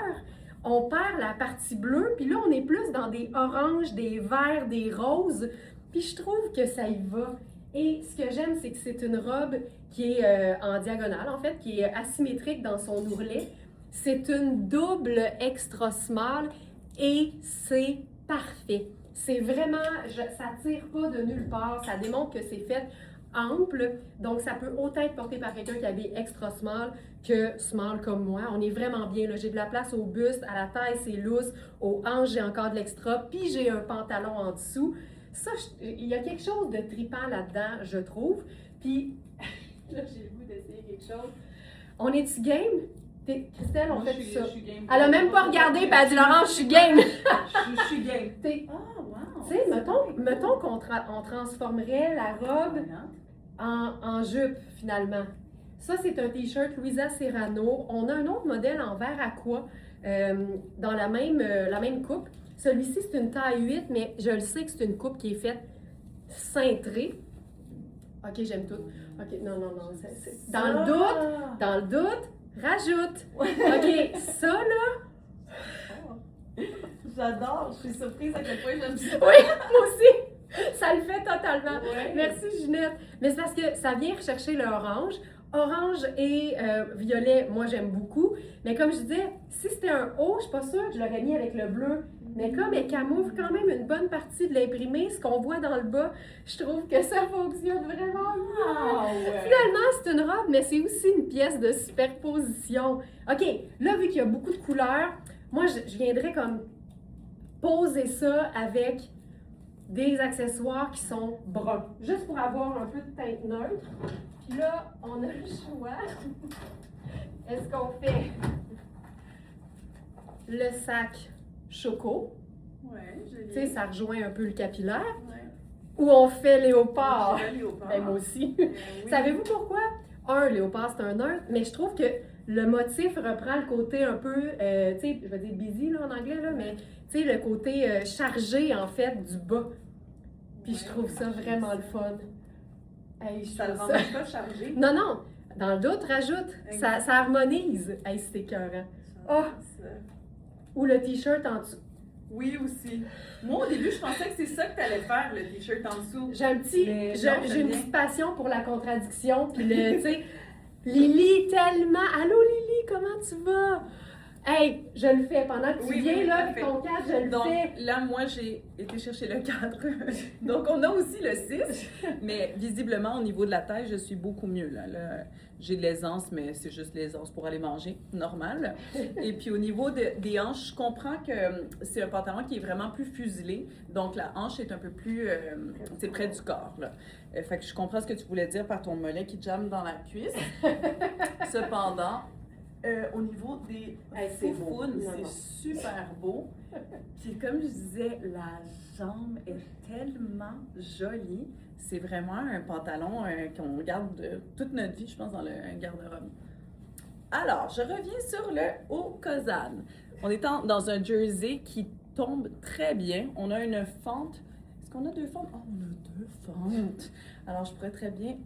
on perd la partie bleue, puis là, on est plus dans des oranges, des verts, des roses, puis je trouve que ça y va. Et ce que j'aime, c'est que c'est une robe qui est en diagonale, en fait, qui est asymétrique dans son ourlet. C'est une double extra small et c'est parfait. C'est vraiment, ça tire pas de nulle part, ça démontre que c'est fait ample, donc ça peut autant être porté par quelqu'un qui habille extra small que small comme moi. On est vraiment bien, là. J'ai de la place au buste, à la taille c'est lousse, aux hanches j'ai encore de l'extra, puis j'ai un pantalon en dessous. Ça, il y a quelque chose de trippant là-dedans, je trouve. Puis, là j'ai le goût d'essayer quelque chose. On est-tu game? Christelle, on fait ça. Elle a même pas regardé, puis elle a dit Laurence, je suis game. Je suis game. Ah, wow. Tu sais, mettons qu'on transformerait la robe en jupe, finalement. Ça, c'est un t-shirt Louisa Serrano. On a un autre modèle en vert aqua dans la même coupe. Celui-ci, c'est une taille 8, mais je le sais que c'est une coupe qui est faite cintrée. OK, j'aime tout. OK, non. Dans le doute, rajoute. OK, ça, là... J'adore, je suis surprise à quel point j'aime ça. Oui, moi aussi, ça le fait totalement. Ouais. Merci Ginette. Mais c'est parce que ça vient rechercher le orange. Orange et violet, moi j'aime beaucoup. Mais comme je disais, si c'était un haut, je suis pas sûre que je l'aurais mis avec le bleu. Mais comme elle camoufle quand même une bonne partie de l'imprimé, ce qu'on voit dans le bas, je trouve que ça fonctionne vraiment bien. Ouais. Finalement, c'est une robe, mais c'est aussi une pièce de superposition. OK, là, vu qu'il y a beaucoup de couleurs, moi, je viendrais comme poser ça avec des accessoires qui sont bruns, juste pour avoir un peu de teinte neutre. Puis là, on a le choix. Est-ce qu'on fait le sac choco. Ouais, joli. Tu sais, ça rejoint un peu le capillaire. Ouais. Ou on fait léopard. J'ai le léopard. Ben, moi aussi. Oui. Savez-vous pourquoi? Léopard, c'est un neutre, mais je trouve que le motif reprend le côté un peu, tu sais, je vais dire busy là, en anglais, là, mais tu sais, le côté chargé, en fait, du bas. Puis je trouve ça vraiment le fun. Hey, Ça le rend pas chargé. Non, non. Dans le doute, rajoute. Ça harmonise. Hey, c'est écœurant. Oh! Ou le t-shirt en dessous. Oui, aussi. Moi, au début, je pensais que c'est ça que tu allais faire, le t-shirt en dessous. J'ai une petite passion pour la contradiction. Puis le, tu sais, Lily, tellement. Allô, Lily, comment tu vas? Hey, je le fais. Pendant que tu viens là avec ton cadre, je le fais. Là, moi, j'ai été chercher le cadre. Donc, on a aussi le 6. Mais visiblement, au niveau de la taille, je suis beaucoup mieux. Là, j'ai de l'aisance, mais c'est juste l'aisance pour aller manger, normal. Et puis, au niveau des hanches, je comprends que c'est un pantalon qui est vraiment plus fuselé. Donc, la hanche est un peu plus... c'est près du corps. Là. Fait que je comprends ce que tu voulais dire par ton mollet qui jamme dans la cuisse. Cependant... au niveau des foufounes, c'est super beau. Puis comme je disais, la jambe est tellement jolie. C'est vraiment un pantalon qu'on garde toute notre vie, je pense, dans le garde-robe. Alors, je reviens sur le haut Kozan. On est dans un jersey qui tombe très bien. On a une fente. Est-ce qu'on a 2 fentes? Oh, on a 2 fentes. Alors, je pourrais très bien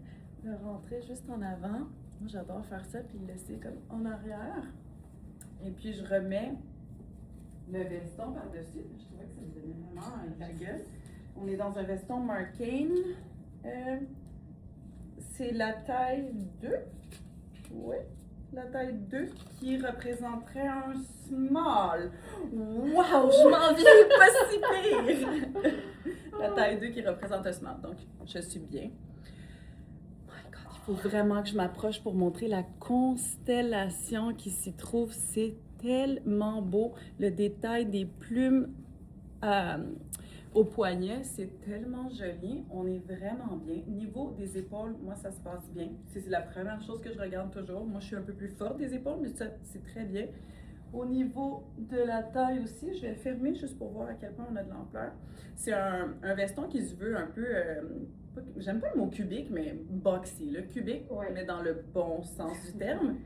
le rentrer juste en avant. Moi, j'adore faire ça, puis le laisser comme en arrière. Et puis, je remets le veston par-dessus. Je trouvais que ça me donnait vraiment la gueule. On est dans un veston Marcaine. C'est la taille 2. Oui, la taille 2 qui représenterait un small. Wow, je m'en viens pas si pire! La taille 2 qui représente un small. Donc, je suis bien. Il faut vraiment que je m'approche pour montrer la constellation qui s'y trouve. C'est tellement beau. Le détail des plumes au poignet, c'est tellement joli. On est vraiment bien. Niveau des épaules, moi, ça se passe bien. C'est la première chose que je regarde toujours. Moi, je suis un peu plus forte des épaules, mais ça, c'est très bien. Au niveau de la taille aussi, je vais le fermer juste pour voir à quel point on a de l'ampleur. C'est un veston qui se veut un peu... j'aime pas le mot cubique, mais boxy, le cubique, mais dans le bon sens du terme,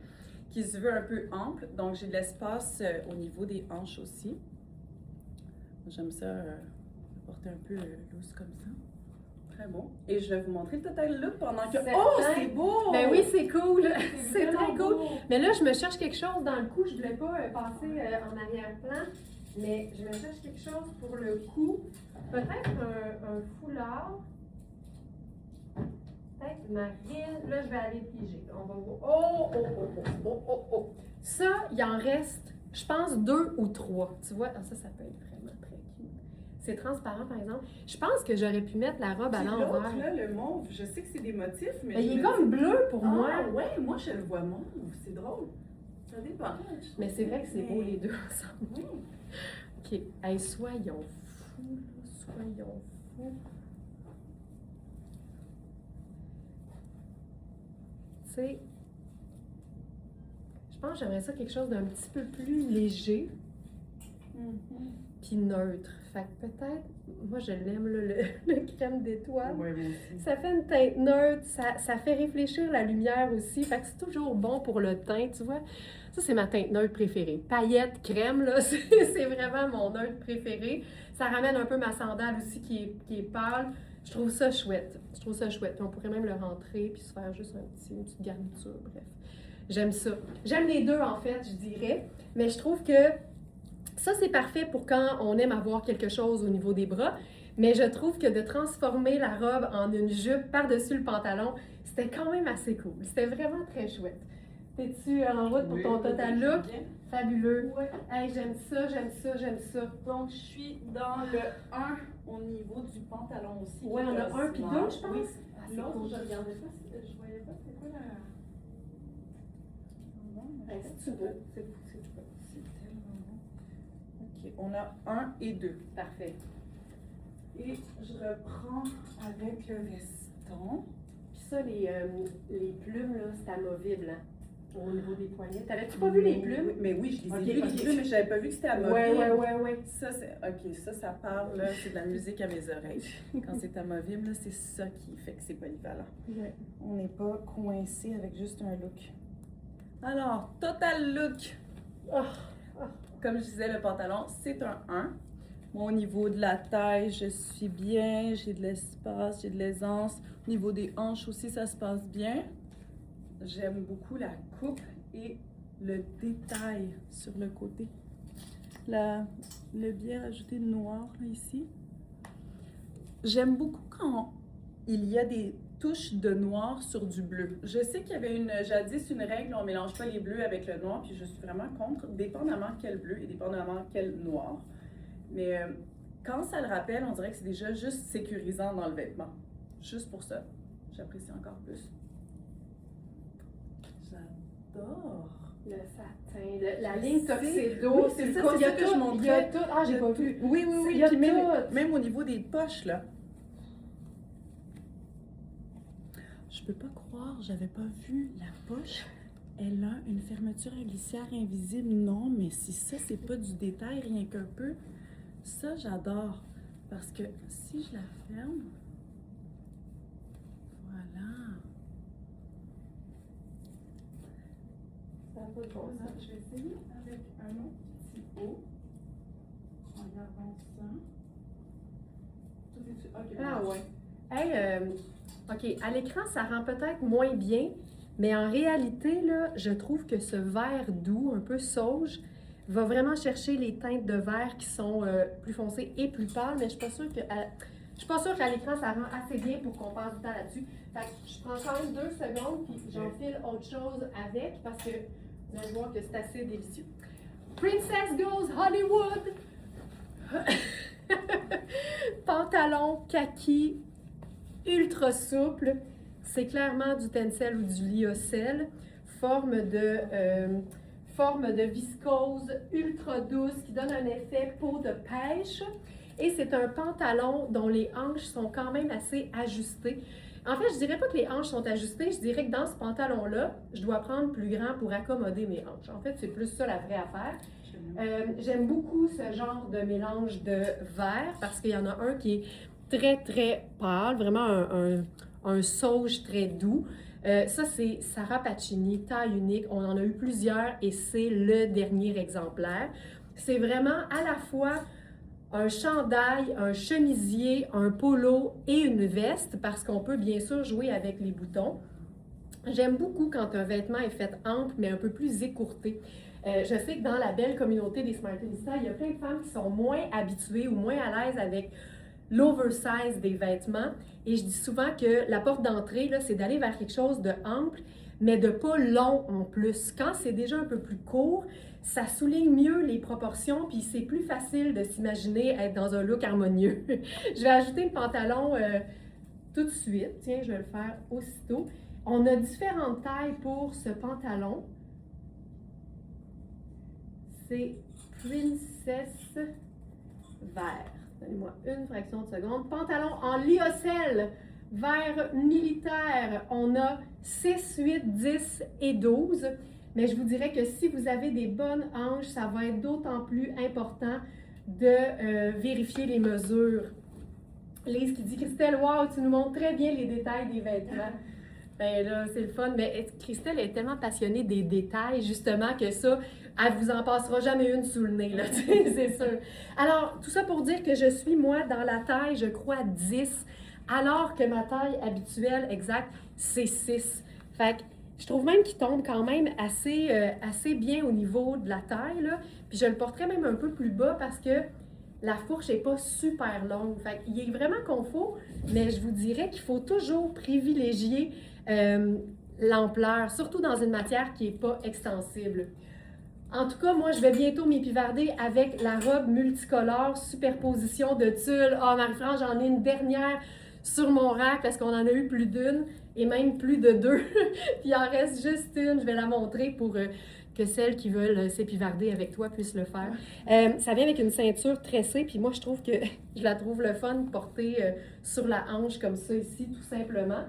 qui se veut un peu ample. Donc, j'ai de l'espace au niveau des hanches aussi. J'aime ça, porter un peu loose comme ça. Très beau. Et je vais vous montrer le total look pendant que... Oh, c'est beau! Ben oui, c'est cool! C'est très cool! Mais là, je me cherche quelque chose dans le cou. Je voulais pas passer en arrière-plan, mais je me cherche quelque chose pour le cou. Peut-être un foulard. Peut-être Marine. Là, je vais aller piger. On va voir. Oh! Ça, il en reste, je pense, 2 ou 3. Tu vois? Ah, ça peut être vraiment très cute. C'est transparent, par exemple. Je pense que j'aurais pu mettre la robe à l'envers. L'autre, là, le mauve, je sais que c'est des motifs, mais... il est comme bleu pour moi. Ah, ouais, moi, je le vois mauve. C'est drôle. Ça dépend. Mais c'est vrai que c'est beau, les deux ensemble. Oui. OK. Hey, soyons fous. Soyons fous. Tu sais, je pense que j'aimerais ça quelque chose d'un petit peu plus léger, puis neutre. Fait que peut-être, moi je l'aime, le crème d'étoile. Oui, moi aussi. Ça fait une teinte neutre, ça fait réfléchir la lumière aussi. Fait que c'est toujours bon pour le teint, tu vois. Ça, c'est ma teinte neutre préférée. Paillettes, crème, là, c'est vraiment mon neutre préféré. Ça ramène un peu ma sandale aussi qui est pâle. Je trouve ça chouette. Puis on pourrait même le rentrer puis se faire juste une petite garniture, bref. J'aime ça. J'aime les deux, en fait, je dirais. Mais je trouve que ça, c'est parfait pour quand on aime avoir quelque chose au niveau des bras. Mais je trouve que de transformer la robe en une jupe par-dessus le pantalon, c'était quand même assez cool. C'était vraiment très chouette. T'es-tu en route pour ton total look? Fabuleux. Ouais. Hey, j'aime ça. Donc, je suis dans le 1 au niveau du pantalon aussi. Oui, on a 1 puis 2, je pense. Oui. L'autre, L'autre, je regardais pas, je voyais pas c'était quoi la... Hey, si tu veux, c'est tellement bon. OK, on a 1 et 2. parfait. Et je reprends avec le veston. Puis ça, les plumes, là, c'est amovible, hein? au niveau des poignets. T'avais-tu pas vu les plumes? Mais oui, je les ai Ok, vues, les ok. plumes, mais je n'avais pas vu que c'était amovible. Ouais. Ça, c'est... OK, ça parle, là, c'est de la musique à mes oreilles. Quand c'est amovible, là, c'est ça qui fait que c'est polyvalent. Ouais. On n'est pas coincé avec juste un look. Alors, total look. Comme je disais, le pantalon, c'est un 1. Moi, au niveau de la taille, je suis bien, j'ai de l'espace, j'ai de l'aisance. Au niveau des hanches aussi, ça se passe bien. J'aime beaucoup la coupe et le détail sur le côté. Le bien ajouté de noir, là, ici. J'aime beaucoup quand il y a des touches de noir sur du bleu. Je sais qu'il y avait jadis une règle, on ne mélange pas les bleus avec le noir, puis je suis vraiment contre, dépendamment quel bleu et dépendamment quel noir. Mais quand ça le rappelle, on dirait que c'est déjà juste sécurisant dans le vêtement. Juste pour ça, j'apprécie encore plus. J'adore! Le satin, la ligne tuxedo, oui, c'est ça, c'est ça que je montrais. Il y a tout. Ah, j'ai pas vu. Oui, Il y a puis tout. même au niveau des poches, là. Je peux pas croire, j'avais pas vu la poche. Elle a une fermeture à glissière invisible. Non, mais si ça, c'est pas du détail, rien qu'un peu, ça, j'adore. Parce que si je la ferme, voilà. Ça n'a pas de bon sens. Je vais essayer avec un autre petit haut. Regardons ça. Okay, ah ouais. Hey, OK, à l'écran, ça rend peut-être moins bien, mais en réalité, là, je trouve que ce vert doux, un peu sauge, va vraiment chercher les teintes de vert qui sont plus foncées et plus pâles, mais je suis pas sûre qu'à l'écran, ça rend assez bien pour qu'on passe du temps là-dessus. Fait que je prends quand même 2 secondes, puis j'enfile autre chose avec, parce que vous allez voir que c'est assez délicieux. Princess Goes Hollywood! Pantalon kaki ultra souple, c'est clairement du tencel ou du lyocell, forme de viscose ultra douce qui donne un effet peau de pêche, et c'est un pantalon dont les hanches sont quand même assez ajustées. En fait, je dirais pas que les hanches sont ajustées, je dirais que dans ce pantalon-là, je dois prendre plus grand pour accommoder mes hanches. En fait, c'est plus ça la vraie affaire. J'aime beaucoup ce genre de mélange de vert parce qu'il y en a un qui est très, très pâle, vraiment un sauge très doux. Ça, c'est Sarah Pacini, taille unique. On en a eu plusieurs et c'est le dernier exemplaire. C'est vraiment à la fois un chandail, un chemisier, un polo et une veste parce qu'on peut bien sûr jouer avec les boutons. J'aime beaucoup quand un vêtement est fait ample mais un peu plus écourté. Je sais que dans la belle communauté des Smartnistas, il y a plein de femmes qui sont moins habituées ou moins à l'aise avec l'oversize des vêtements. Et je dis souvent que la porte d'entrée, là, c'est d'aller vers quelque chose de ample, mais de pas long en plus. Quand c'est déjà un peu plus court, ça souligne mieux les proportions, puis c'est plus facile de s'imaginer être dans un look harmonieux. Je vais ajouter le pantalon tout de suite. Tiens, je vais le faire aussitôt. On a différentes tailles pour ce pantalon. C'est Princess vert. Donnez-moi une fraction de seconde. Pantalon en lyocell, vert militaire. On a 6, 8, 10 et 12. Mais je vous dirais que si vous avez des bonnes hanches, ça va être d'autant plus important de vérifier les mesures. Lise qui dit « Christelle, wow, tu nous montres très bien les détails des vêtements. » Ben là, c'est le fun. Mais Christelle est tellement passionnée des détails, justement, que ça, elle vous en passera jamais une sous le nez, là, c'est sûr. Alors, tout ça pour dire que je suis, moi, dans la taille, je crois, 10, alors que ma taille habituelle, exacte, c'est 6. Fait que je trouve même qu'il tombe quand même assez bien au niveau de la taille, là. Puis je le porterais même un peu plus bas parce que la fourche n'est pas super longue. Fait qu'il est vraiment confort, mais je vous dirais qu'il faut toujours privilégier l'ampleur, surtout dans une matière qui n'est pas extensible. En tout cas, moi, je vais bientôt m'épivarder avec la robe multicolore, superposition de tulle. Ah, Marie-France, j'en ai une dernière sur mon rack parce qu'on en a eu plus d'une et même plus de 2. Puis il en reste juste une. Je vais la montrer pour que celles qui veulent s'épivarder avec toi puissent le faire. Ça vient avec une ceinture tressée, puis moi, je trouve que je la trouve le fun de porter sur la hanche comme ça ici, tout simplement.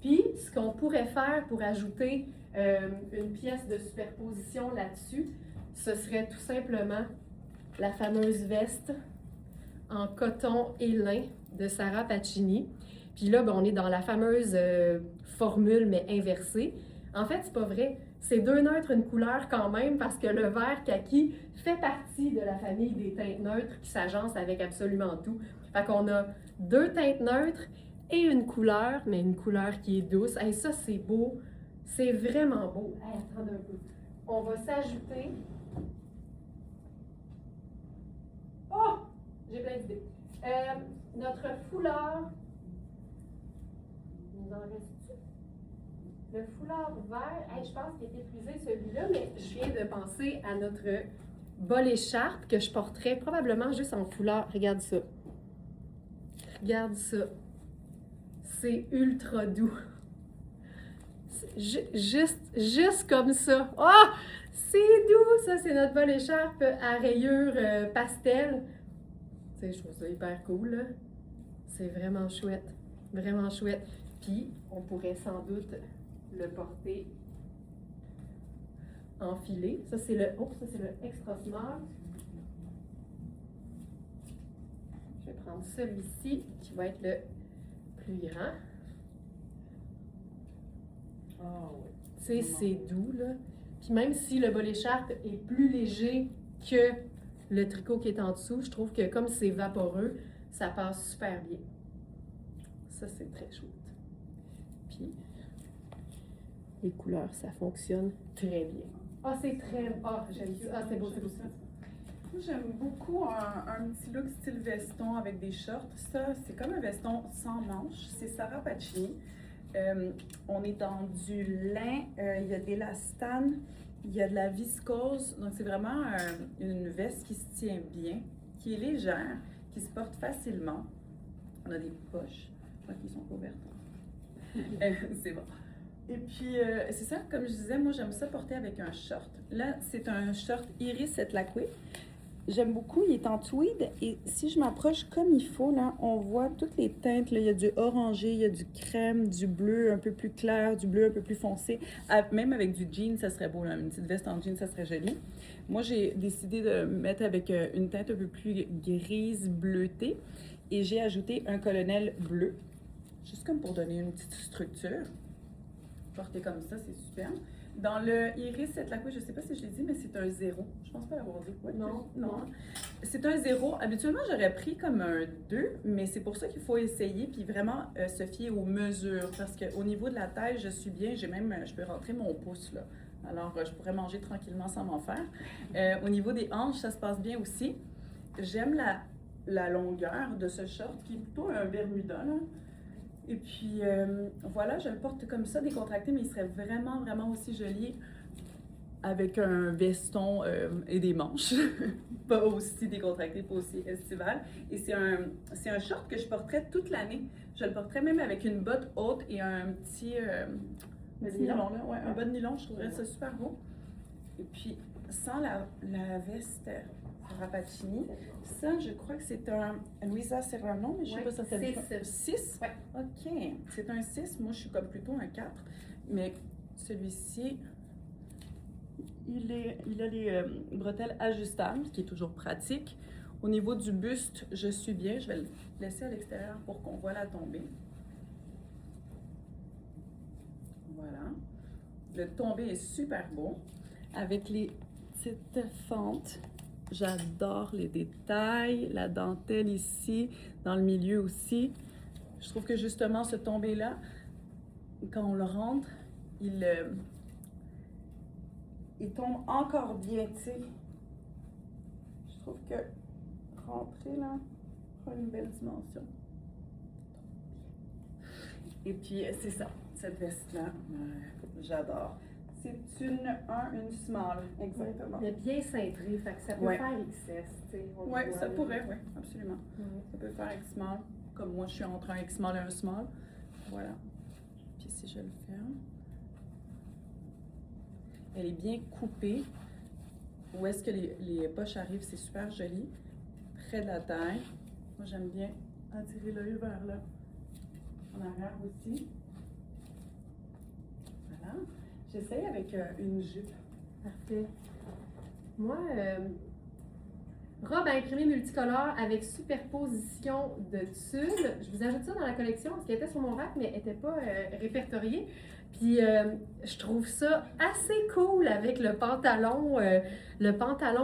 Puis, ce qu'on pourrait faire pour ajouter une pièce de superposition là-dessus, ce serait tout simplement la fameuse veste en coton et lin de Sarah Pacini. Puis là, ben, on est dans la fameuse formule, mais inversée. En fait, c'est pas vrai. C'est 2 neutres, une couleur quand même, parce que le vert kaki fait partie de la famille des teintes neutres qui s'agencent avec absolument tout. Fait qu'on a 2 teintes neutres et une couleur, mais une couleur qui est douce. Hey, ça, c'est beau. C'est vraiment beau. Hey, attendez un peu. On va s'ajouter... Oh! J'ai plein d'idées. Notre foulard... Il nous en reste-tu? Le foulard vert, hey, je pense qu'il est épuisé celui-là, mais je viens de penser à notre bol écharpe que je porterais probablement juste en foulard. Regarde ça. Regarde ça. C'est ultra doux. Juste comme ça. Oh! C'est doux, ça, c'est notre bol écharpe à rayures pastel. Tu sais, je trouve ça hyper cool, là. C'est vraiment chouette. Vraiment chouette. Puis, on pourrait sans doute le porter enfilé. Ça, c'est le extra smart. Je vais prendre celui-ci qui va être le plus grand. Ah oui. Tu sais, c'est doux, là. Puis même si le bol écharpe est plus léger que le tricot qui est en dessous, je trouve que comme c'est vaporeux, ça passe super bien. Ça, c'est très chouette. Puis, les couleurs, ça fonctionne très bien. Ah, c'est très... Ah, j'aime ça. Ah, c'est beau, c'est beau. Moi, j'aime beaucoup un petit look style veston avec des shorts. Ça, c'est comme un veston sans manches. C'est Sarah Pacini. On est dans du lin, il y a de l'élastane, il y a de la viscose. Donc, c'est vraiment une veste qui se tient bien, qui est légère, qui se porte facilement. On a des poches, je crois qu'ils sont ouvertes. C'est bon. Et puis, c'est ça, comme je disais, moi, j'aime ça porter avec un short. Là, c'est un short Iris et Lacqué. J'aime beaucoup, il est en tweed et si je m'approche comme il faut, là, on voit toutes les teintes. Là. Il y a du orangé, il y a du crème, du bleu un peu plus clair, du bleu un peu plus foncé. Même avec du jean, ça serait beau. Là. Une petite veste en jean, ça serait joli. Moi, j'ai décidé de mettre avec une teinte un peu plus grise bleutée et j'ai ajouté un colonel bleu, juste comme pour donner une petite structure. Porter comme ça, c'est super. Dans le Iris cette Lacqué, je ne sais pas si je l'ai dit, mais c'est un 0. Je pense pas l'avoir dit. Ouais, non. C'est un 0. Habituellement, j'aurais pris comme un 2, mais c'est pour ça qu'il faut essayer puis vraiment se fier aux mesures. Parce qu'au niveau de la taille, je suis bien. Je peux rentrer mon pouce là. Alors, je pourrais manger tranquillement sans m'en faire. Au niveau des hanches, ça se passe bien aussi. J'aime la longueur de ce short qui est plutôt un Bermuda là. Et puis, voilà, je le porte comme ça, décontracté, mais il serait vraiment, vraiment aussi joli avec un veston et des manches. Pas aussi décontracté, pas aussi estival. Et c'est un short que je porterais toute l'année. Je le porterais même avec une botte haute et un petit nylon, là. Ouais, un bas de nylon, je trouverais ça super beau. Et puis, sans la veste Sarah Pacini, ça, je crois que c'est un Luisa Serrano, mais je ne sais pas si ça s'appelle 6. Ouais. OK. C'est un 6. Moi, je suis comme plutôt un 4. Mais celui-ci, il a les bretelles ajustables, ce qui est toujours pratique. Au niveau du buste, je suis bien. Je vais le laisser à l'extérieur pour qu'on voit la tombée. Voilà. Le tombé est super beau. Avec les petites fentes. J'adore les détails, la dentelle ici, dans le milieu aussi. Je trouve que justement ce tombé-là, quand on le rentre, il tombe encore bien, tu sais. Je trouve que rentrer là prend une belle dimension. Et puis c'est ça, cette veste-là, j'adore. C'est une small, exactement. Il est bien cintré, fait que ça peut faire XS, tu sais. Oui, ça pourrait, oui, absolument. Ça peut faire X small, comme moi je suis entre un X small et un small. Voilà. Puis si je le ferme, elle est bien coupée. Où est-ce que les poches arrivent, c'est super joli. Près de la taille. Moi j'aime bien attirer l'œil vers là. En arrière aussi. Voilà. J'essaye avec une jupe. Parfait. Moi, robe à imprimer multicolore avec superposition de tulle. Je vous ajoute ça dans la collection parce qu'elle était sur mon rack, mais elle n'était pas répertoriée. Puis je trouve ça assez cool avec le pantalon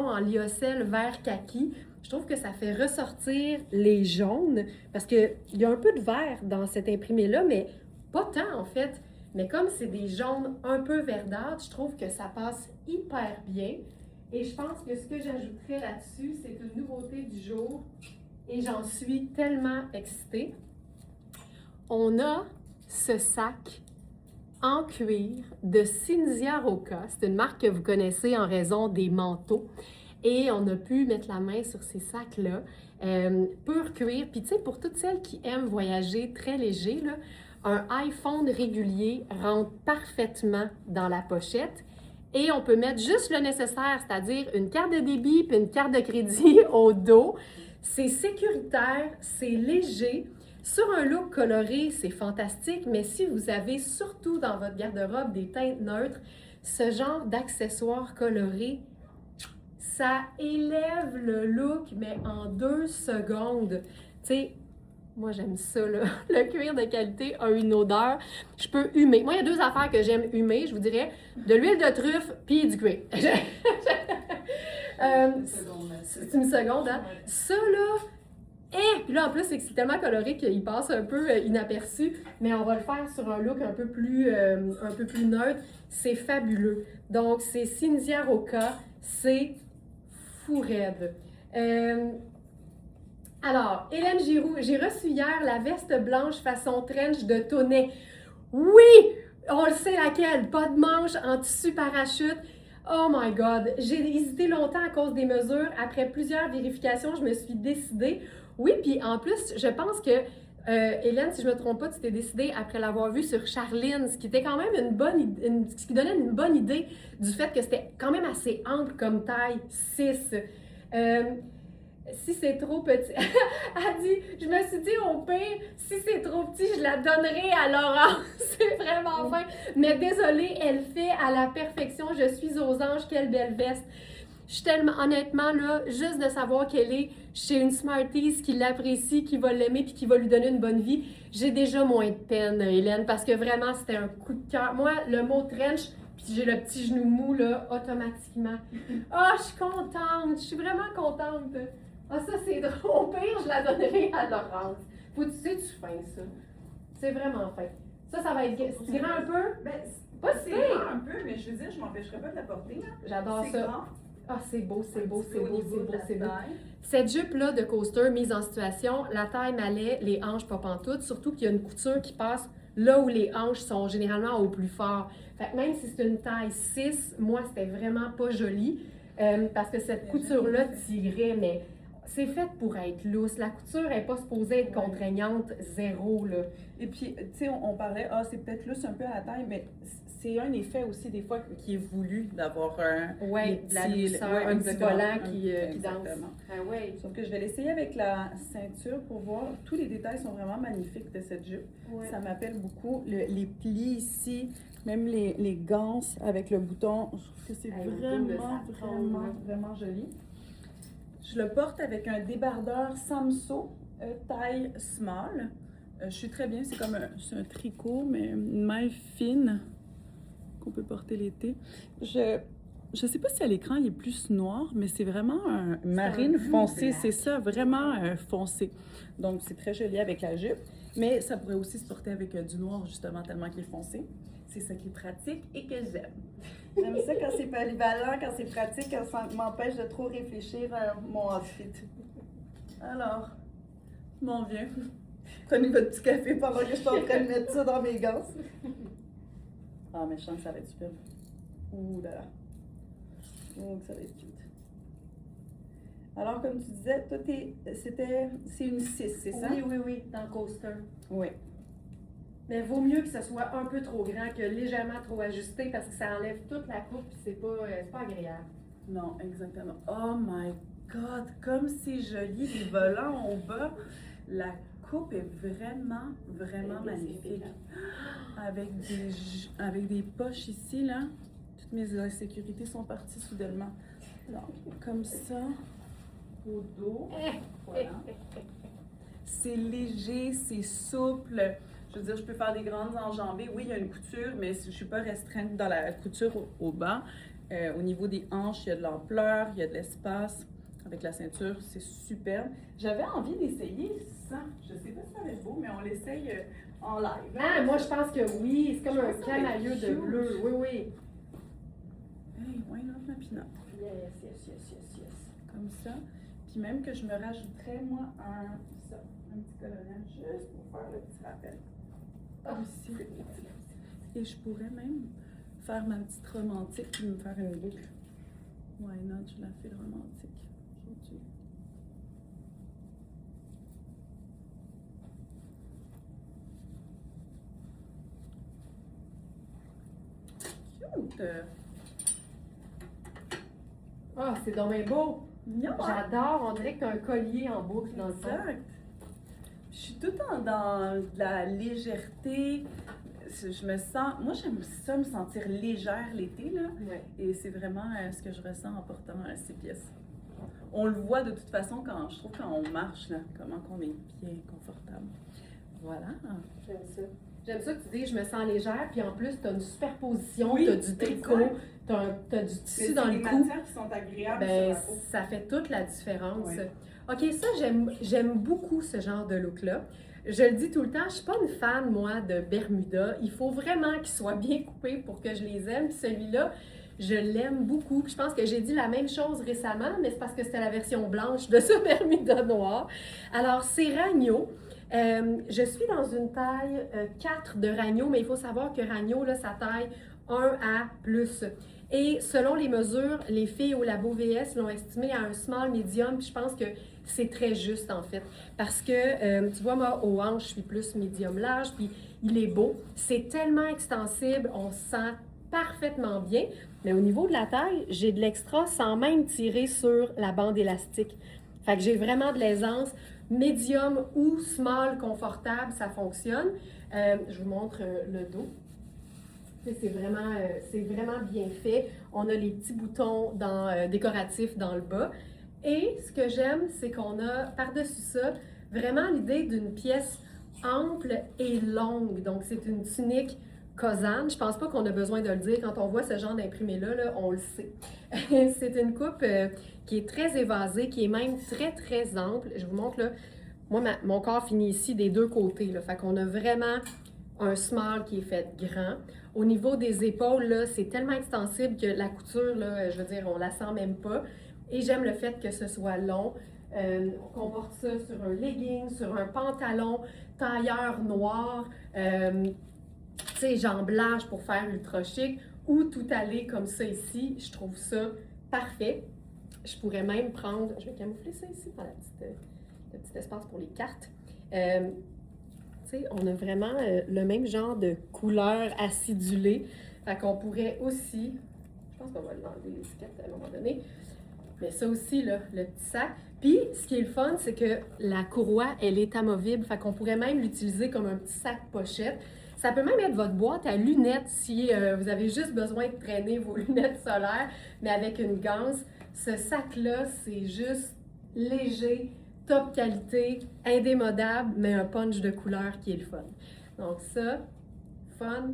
en lyocell vert kaki. Je trouve que ça fait ressortir les jaunes parce qu'il y a un peu de vert dans cet imprimé-là, mais pas tant en fait. Mais comme c'est des jaunes un peu verdâtres, je trouve que ça passe hyper bien. Et je pense que ce que j'ajouterais là-dessus, c'est une nouveauté du jour. Et j'en suis tellement excitée. On a ce sac en cuir de Cinzia Roca. C'est une marque que vous connaissez en raison des manteaux. Et on a pu mettre la main sur ces sacs-là. Pur cuir. Puis tu sais, pour toutes celles qui aiment voyager très léger, là, un iPhone régulier rentre parfaitement dans la pochette et on peut mettre juste le nécessaire, c'est-à-dire une carte de débit puis une carte de crédit au dos. C'est sécuritaire, c'est léger. Sur un look coloré, c'est fantastique, mais si vous avez surtout dans votre garde-robe des teintes neutres, ce genre d'accessoires colorés, ça élève le look, mais en 2 secondes. Tu sais, moi, j'aime ça, là. Le cuir de qualité a une odeur. Je peux humer. Moi, il y a 2 affaires que j'aime humer, je vous dirais. De l'huile de truffe puis du cuir. C'est une seconde, hein? Ça, là... Puis là, en plus, c'est que c'est tellement coloré qu'il passe un peu inaperçu. Mais on va le faire sur un look un peu plus neutre. C'est fabuleux. Donc, c'est Cinzia Roca. C'est fou raide. Alors, Hélène Giroux, j'ai reçu hier la veste blanche façon trench de Tonnet. Oui! On le sait laquelle. Pas de manche en tissu parachute. Oh my God! J'ai hésité longtemps à cause des mesures. Après plusieurs vérifications, je me suis décidée. Oui, puis en plus, je pense que Hélène, si je ne me trompe pas, tu t'es décidée après l'avoir vue sur Charline, ce qui était quand même ce qui donnait une bonne idée du fait que c'était quand même assez ample comme taille 6. Si c'est trop petit, elle dit, je me suis dit au pire, si c'est trop petit, je la donnerai à Laurent. C'est vraiment fin. Mais désolée, elle fait à la perfection. Je suis aux anges, quelle belle veste. Je suis tellement, honnêtement, là, juste de savoir qu'elle est chez une Smarties qui l'apprécie, qui va l'aimer puis qui va lui donner une bonne vie, j'ai déjà moins de peine, Hélène, parce que vraiment, c'était un coup de cœur. Moi, le mot trench, puis j'ai le petit genou mou, là, automatiquement. Ah, je suis contente, je suis vraiment contente. Ah, ça, c'est drôle. Au pire, je la donnerai à Laurence. Faut, tu sais, tu fin, ça. C'est vraiment fin. Ça va être... C'est grand un peu? Ben, pas c'est si grand un peu, mais je veux dire, je m'empêcherai pas de la porter. J'adore ça. Grand. Ah, c'est beau, c'est beau, c'est Au beau, niveau c'est de beau, la c'est beau. taille. Cette jupe-là de coaster mise en situation, la taille m'allait, les hanches pas pantoute, surtout qu'il y a une couture qui passe là où les hanches sont généralement au plus fort. Fait que même si c'est une taille 6, moi, c'était vraiment pas joli parce que cette couture-là tirait, mais c'est fait pour être lousse. La couture n'est pas supposée être contraignante, zéro, là. Et puis, tu sais, on parlait, c'est peut-être lousse un peu à la taille, mais c'est un effet aussi des fois qui est voulu d'avoir de la douceur, un petit volant qui danse. Ah ouais. Sauf que je vais l'essayer avec la ceinture pour voir. Tous les détails sont vraiment magnifiques de cette jupe. Ouais. Ça m'appelle beaucoup. Les plis ici, même les ganses avec le bouton. Je trouve que c'est vraiment joli. Je le porte avec un débardeur Samso, taille small. Je suis très bien, c'est comme un tricot, mais une maille fine qu'on peut porter l'été. Je sais pas si à l'écran il est plus noir, mais c'est vraiment un marine foncé, c'est ça, vraiment foncé. Donc c'est très joli avec la jupe, mais ça pourrait aussi se porter avec du noir justement tellement qu'il est foncé. C'est ça qui est pratique et que j'aime. J'aime ça quand c'est polyvalent, quand c'est pratique, quand ça m'empêche de trop réfléchir à mon outfit. Alors, je m'en viens. Prenez votre petit café pendant que je suis en train de mettre ça dans mes gants. Ah, mais je sens que ça va être super. Ouh là là. Ouh, que ça va être cute. Alors, comme tu disais, toi, c'est une 6, c'est ça? Oui, dans le coaster. Oui. Mais vaut mieux que ce soit un peu trop grand que légèrement trop ajusté parce que ça enlève toute la coupe et c'est pas agréable. Non, exactement. Oh my God, comme c'est joli, les volants au bas, la coupe est vraiment, vraiment magnifique. Avec des poches ici, là, toutes mes insécurités sont parties soudainement. Alors, comme ça, au dos, voilà. C'est léger, c'est souple. Je veux dire, je peux faire des grandes enjambées. Oui, il y a une couture, mais je ne suis pas restreinte dans la couture au bas. Au niveau des hanches, il y a de l'ampleur, il y a de l'espace. Avec la ceinture, c'est superbe. J'avais envie d'essayer ça. Je ne sais pas si ça va être beau, mais on l'essaye en live. Ah, moi, je pense que oui. C'est comme un camailleux de bleu. Oui, oui. Hey, why not ma pinot? Yes. Comme ça. Puis même que je me rajouterais, moi, un petit colonel juste pour faire le petit rappel. Ici. Et je pourrais même faire ma petite romantique puis me faire une boucle. Why not? Je la fais le romantique aujourd'hui. Cute! Ah, c'est donc bien beau. Mignon, hein? J'adore. On dirait que tu as un collier en boucle dans le fond. Exact. Je suis tout le temps dans de la légèreté. Je me sens... Moi, j'aime ça, me sentir légère l'été, là. Ouais. Et c'est vraiment ce que je ressens en portant ces pièces. On le voit de toute façon quand on marche, là, comment qu'on est bien confortable. Voilà. J'aime ça. J'aime ça que tu dis, je me sens légère, puis en plus, tu as une superposition, Oui, tu as du tricot, tu as du tissu dans le cou. C'est des matières qui sont agréables Ben, sur la peau. ça fait toute la différence. Oui. OK, ça, j'aime beaucoup ce genre de look-là. Je le dis tout le temps, je suis pas une fan, moi, de Bermuda. Il faut vraiment qu'ils soient bien coupés pour que je les aime. Puis celui-là, je l'aime beaucoup. Puis je pense que j'ai dit la même chose récemment, mais c'est parce que c'était la version blanche de ce Bermuda noir. Alors, c'est Ragno. Je suis dans une taille 4 de Ragno, mais il faut savoir que Ragno, là, sa taille 1A plus. Et selon les mesures, les filles au Labo VS l'ont estimé à un small medium, puis je pense que c'est très juste en fait. Parce que, tu vois, moi, aux hanches, je suis plus medium large, puis il est beau. C'est tellement extensible, on se sent parfaitement bien. Mais au niveau de la taille, j'ai de l'extra sans même tirer sur la bande élastique. Fait que j'ai vraiment de l'aisance. Medium ou small confortable, ça fonctionne. Je vous montre le dos. C'est vraiment bien fait. On a les petits boutons décoratifs dans le bas. Et ce que j'aime, c'est qu'on a par-dessus ça vraiment l'idée d'une pièce ample et longue. Donc, c'est une tunique Kozan. Je pense pas qu'on a besoin de le dire. Quand on voit ce genre d'imprimé-là, là, on le sait. C'est une coupe qui est très évasée, qui est même très, très ample. Je vous montre là. Moi, mon corps finit ici des deux côtés. Là. Fait qu'on a vraiment un small qui est fait grand. Au niveau des épaules, là, c'est tellement extensible que la couture, là, je veux dire, on la sent même pas. Et j'aime le fait que ce soit long. On porte ça sur un legging, sur un pantalon, tailleur noir, tu sais, jambes larges pour faire ultra chic, ou tout aller comme ça ici. Je trouve ça parfait. Je pourrais même prendre, je vais camoufler ça ici dans le petit espace pour les cartes. On a vraiment le même genre de couleur acidulée. Fait qu'on pourrait aussi, je pense qu'on va l'enlever l'étiquette à un moment donné, mais ça aussi, là, le petit sac. Puis, ce qui est le fun, c'est que la courroie, elle est amovible. Fait qu'on pourrait même l'utiliser comme un petit sac pochette. Ça peut même être votre boîte à lunettes si vous avez juste besoin de traîner vos lunettes solaires, mais avec une ganse. Ce sac-là, c'est juste léger, top qualité, indémodable, mais un punch de couleur qui est le fun. Donc ça, fun.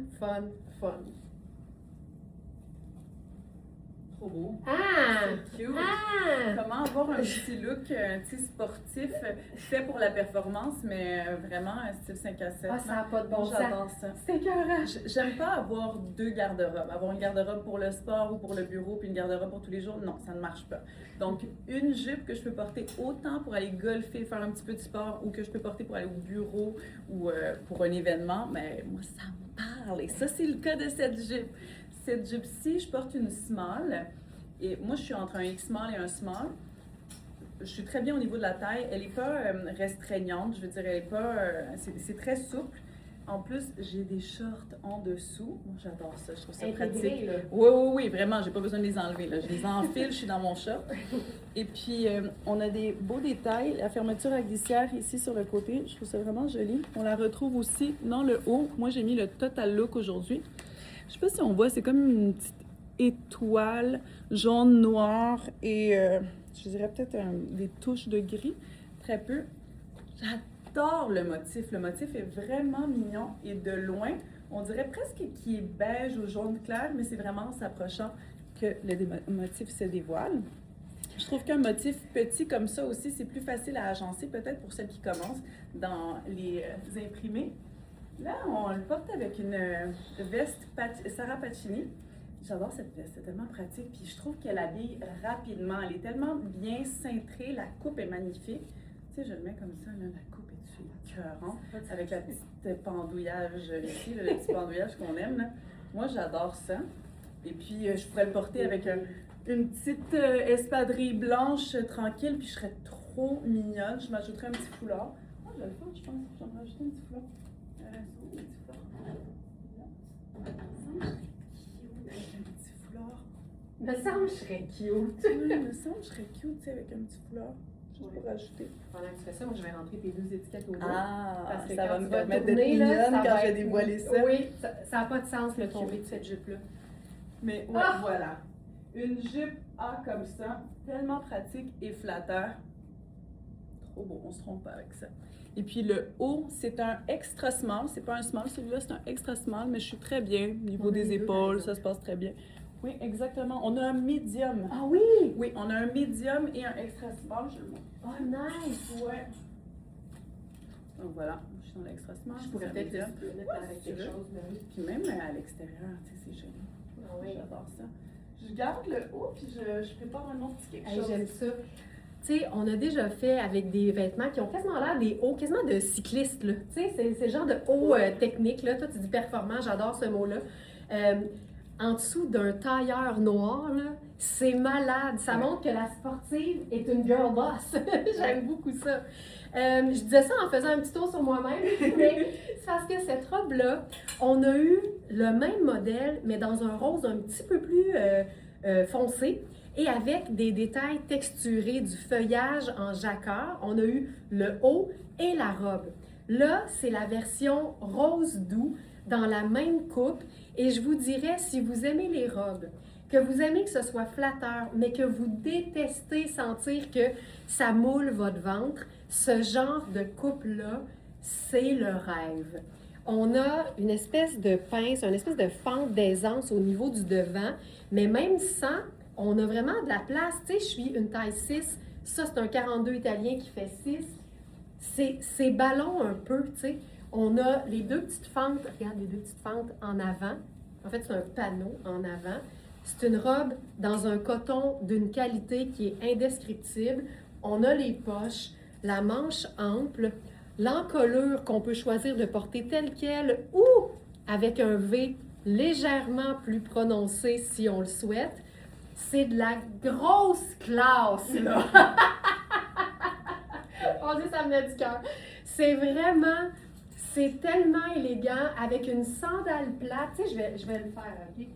Trop beau. Ah! C'est cute. Ah! Comment avoir un petit look sportif, fait pour la performance, mais vraiment style 5 à 7. Ah, ça n'a pas de bon sens. J'adore ça. C'est écœurant. J'aime pas avoir deux garde-robes. Avoir une garde-robe pour le sport ou pour le bureau, puis une garde-robe pour tous les jours, non, ça ne marche pas. Donc, une jupe que je peux porter autant pour aller golfer, faire un petit peu de sport, ou que je peux porter pour aller au bureau ou pour un événement, mais moi, ça me parle. Et ça, c'est le cas de cette jupe. Cette jupe-ci, je porte une small. Et moi, je suis entre un X-small et un small. Je suis très bien au niveau de la taille. Elle n'est pas restreignante. Je veux dire, elle est pas... c'est très souple. En plus, j'ai des shorts en dessous. Moi, j'adore ça, je trouve ça Intégré, pratique. là. Oui, vraiment, j'ai pas besoin de les enlever. Là. Je les enfile, je suis dans mon short. Et puis, on a des beaux détails. La fermeture à glissière ici sur le côté, je trouve ça vraiment joli. On la retrouve aussi dans le haut. Moi, j'ai mis le Total Look aujourd'hui. Je sais pas si on voit, c'est comme une petite étoile jaune, noire et je dirais peut-être des touches de gris, très peu. J'adore le motif. Le motif est vraiment mignon et de loin, on dirait presque qu'il est beige ou jaune clair, mais c'est vraiment en s'approchant que le motif se dévoile. Je trouve qu'un motif petit comme ça aussi, c'est plus facile à agencer, peut-être pour celles qui commencent dans les imprimés. Là, on le porte avec une veste Sarah Pacini. J'adore cette veste, c'est tellement pratique. Puis je trouve qu'elle habille rapidement. Elle est tellement bien cintrée, la coupe est magnifique. Tu sais, je le mets comme ça, là, la coupe est écœurante, avec la petite pendouillage ici, là, le petit pendouillage qu'on aime. Là. Moi, j'adore ça. Et puis, je pourrais le porter avec une petite espadrille blanche tranquille, puis je serais trop mignonne. Je m'ajouterais un petit foulard. Ah, je vais le faire, je pense. Je vais me rajouter un petit foulard. Me semble que je serais cute. Oui, me semble que je serais cute, tu sais, avec un petit foulard. Juste pour rajouter. Pendant que tu fais ça, moi, je vais rentrer tes 2 étiquettes au dos. Ah, parce que ça va quand me tu vas permettre d'être tourner, là, mignonne ça quand va je vais être- dévoiler ça. Oui, ça n'a pas de sens, le tomber de cette jupe-là. Mais ouais, voilà. Une jupe A comme ça, tellement pratique et flatteur. Trop beau, on se trompe pas avec ça. Et puis le haut, c'est un extra small. C'est pas un small, celui-là, c'est un extra small, mais je suis très bien. Au niveau des épaules, ça se passe très bien. Oui, exactement. On a un medium. Ah oui! Oui, on a un medium et un extra small. Je le montre. Oh, nice! Ouais. Donc voilà, je suis dans l'extra small. Je pourrais c'est un peut-être medium. le mettre avec si tu quelque veux. chose. Mais oui. Puis même à l'extérieur, tu sais, c'est joli. Ah oui. J'adore ça. Je garde le haut, puis je prépare un autre petit quelque Hey, chose. j'aime ça. Tu sais, on a déjà fait avec des vêtements qui ont quasiment l'air des hauts, quasiment de cyclistes, là. Tu sais, c'est le genre de haut technique, là. Toi, tu dis performant, j'adore ce mot-là. En dessous d'un tailleur noir, là, c'est malade. Ça montre que la sportive est une girl boss. J'aime beaucoup ça. Je disais ça en faisant un petit tour sur moi-même, mais c'est parce que cette robe-là, on a eu le même modèle, mais dans un rose un petit peu plus foncé et avec des détails texturés, du feuillage en jacquard. On a eu le haut et la robe. Là, c'est la version rose doux dans la même coupe. Et je vous dirais, si vous aimez les robes, que vous aimez que ce soit flatteur, mais que vous détestez sentir que ça moule votre ventre, ce genre de coupe-là, c'est le rêve. On a une espèce de pince, une espèce de fente d'aisance au niveau du devant, mais même sans, on a vraiment de la place. Tu sais, je suis une taille 6, ça c'est un 42 italien qui fait 6. C'est ballon un peu, tu sais. On a les 2 petites fentes, regarde les 2 petites fentes en avant. En fait, c'est un panneau en avant. C'est une robe dans un coton d'une qualité qui est indescriptible. On a les poches, la manche ample, l'encolure qu'on peut choisir de porter telle qu'elle ou avec un V légèrement plus prononcé si on le souhaite. C'est de la grosse classe, là! On dit ça me met du cœur. C'est vraiment, c'est tellement élégant avec une sandale plate. Tu sais, je vais le faire, OK?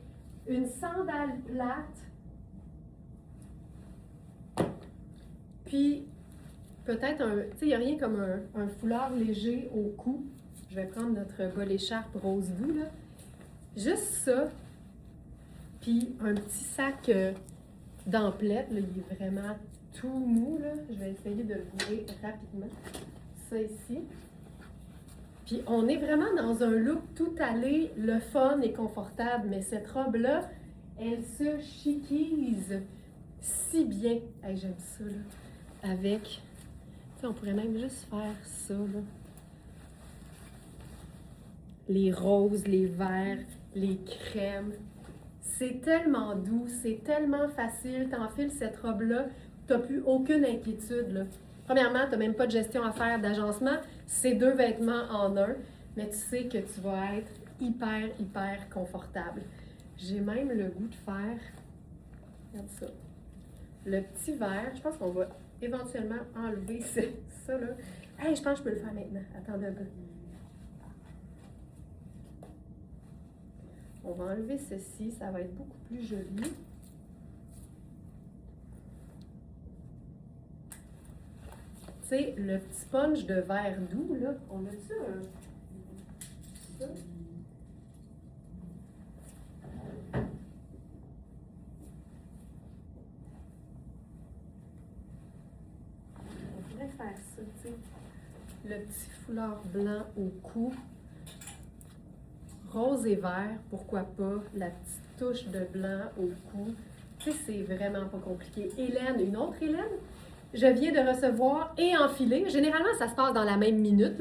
Une sandale plate. Puis, peut-être un, tu sais, il n'y a rien comme un foulard léger au cou. Je vais prendre notre bol écharpe rose doux, là. Juste ça. Puis, un petit sac d'emplettes, là, il est vraiment tout mou, là. Je vais essayer de le bourrer rapidement. Ça ici. Puis on est vraiment dans un look tout allé, le fun et confortable, mais cette robe-là, elle se chiquise si bien. Hey, j'aime ça, là. Avec, tu sais, on pourrait même juste faire ça, là. Les roses, les verts, les crèmes. C'est tellement doux, c'est tellement facile. T'enfiles cette robe-là, t'as plus aucune inquiétude, là. Premièrement, t'as même pas de gestion à faire d'agencement. C'est 2 vêtements en un, mais tu sais que tu vas être hyper confortable. J'ai même le goût de faire, regarde ça, le petit verre. Je pense qu'on va éventuellement enlever ça, là. Hey, je pense que je peux le faire maintenant. Attendez un peu. On va enlever ceci, ça va être beaucoup plus joli. Tu sais, le petit sponge de verre doux, là, on a-tu ça? On pourrait faire ça, tu sais. Le petit foulard blanc au cou. Rose et vert, pourquoi pas. La petite touche de blanc au cou. Tu sais, c'est vraiment pas compliqué. Hélène, une autre Hélène? Je viens de recevoir et enfiler. Généralement, ça se passe dans la même minute.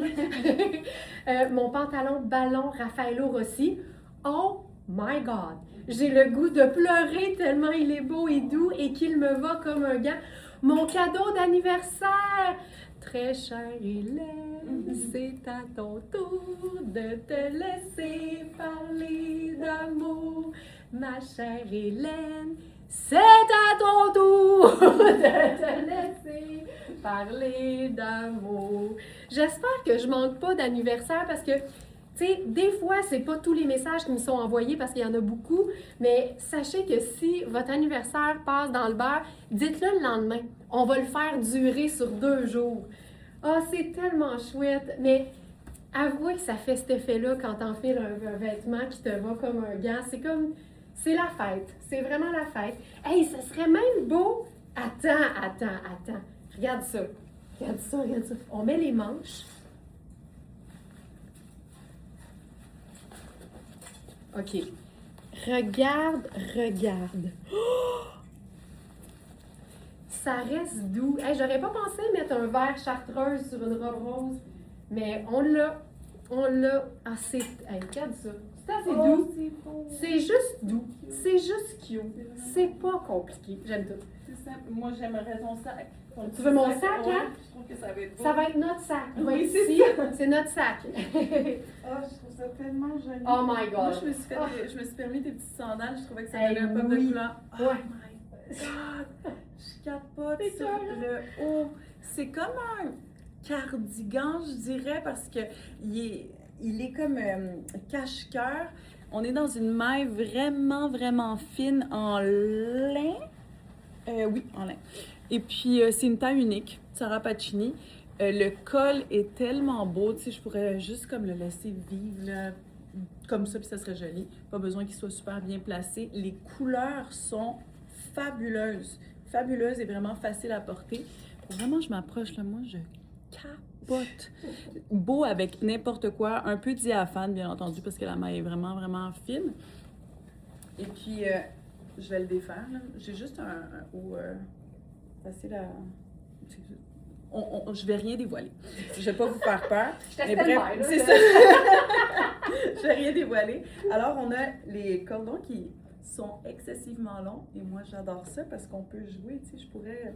Mon pantalon ballon Raffaello Rossi. Oh my God! J'ai le goût de pleurer tellement il est beau et doux et qu'il me va comme un gant. Mon cadeau d'anniversaire! Très chère Hélène, c'est à ton tour de te laisser parler d'amour. Ma chère Hélène, c'est à ton tour de te laisser parler d'amour. J'espère que je manque pas d'anniversaire parce que, tu sais, des fois, c'est pas tous les messages qui me sont envoyés parce qu'il y en a beaucoup, mais sachez que si votre anniversaire passe dans le beurre, dites-le le lendemain. On va le faire durer sur 2 jours. Ah, c'est tellement chouette, mais avouez que ça fait cet effet-là quand t'enfiles un vêtement qui te va comme un gant. C'est comme... C'est la fête. C'est vraiment la fête. Hey, ça serait même beau. Attends. Regarde ça. Regarde ça. On met les manches. OK. Regarde. Oh! Ça reste doux. Hey, j'aurais pas pensé mettre un verre chartreuse sur une robe rose, mais on l'a. Ah, c'est... Hey, regarde ça. C'est assez doux. C'est juste doux. C'est juste cute. C'est pas compliqué. J'aime tout. C'est simple. Moi, j'aimerais ton sac. Tu veux mon sac, hein? Je trouve que ça va être beau. Ça va être notre sac. Oui, c'est ici. C'est notre sac. Oh, je trouve ça tellement joli. Oh my God. Moi, je me suis permis des petites sandales. Je trouvais que ça donnait un peu de couleur. Oh Ouais. my God. Je capote sur le haut. C'est comme un cardigan, je dirais, parce que il est comme cache-cœur. On est dans une maille vraiment fine en lin. Oui, en lin. Et puis, c'est une taille unique, Sarah Pacini. Le col est tellement beau, tu sais, je pourrais juste comme le laisser vivre là, comme ça, puis ça serait joli. Pas besoin qu'il soit super bien placé. Les couleurs sont fabuleuses et vraiment faciles à porter. Vraiment, je m'approche, là, moi, je capote. Beau avec n'importe quoi, un peu diaphane, bien entendu, parce que la maille est vraiment fine. Et puis, je vais le défaire, là. J'ai juste un haut facile à... je vais rien dévoiler. Je vais pas vous faire peur. Mais bref, c'est ça. Je vais rien dévoiler. Alors, on a les cordons qui sont excessivement longs. Et moi, j'adore ça parce qu'on peut jouer. Tu sais, je vais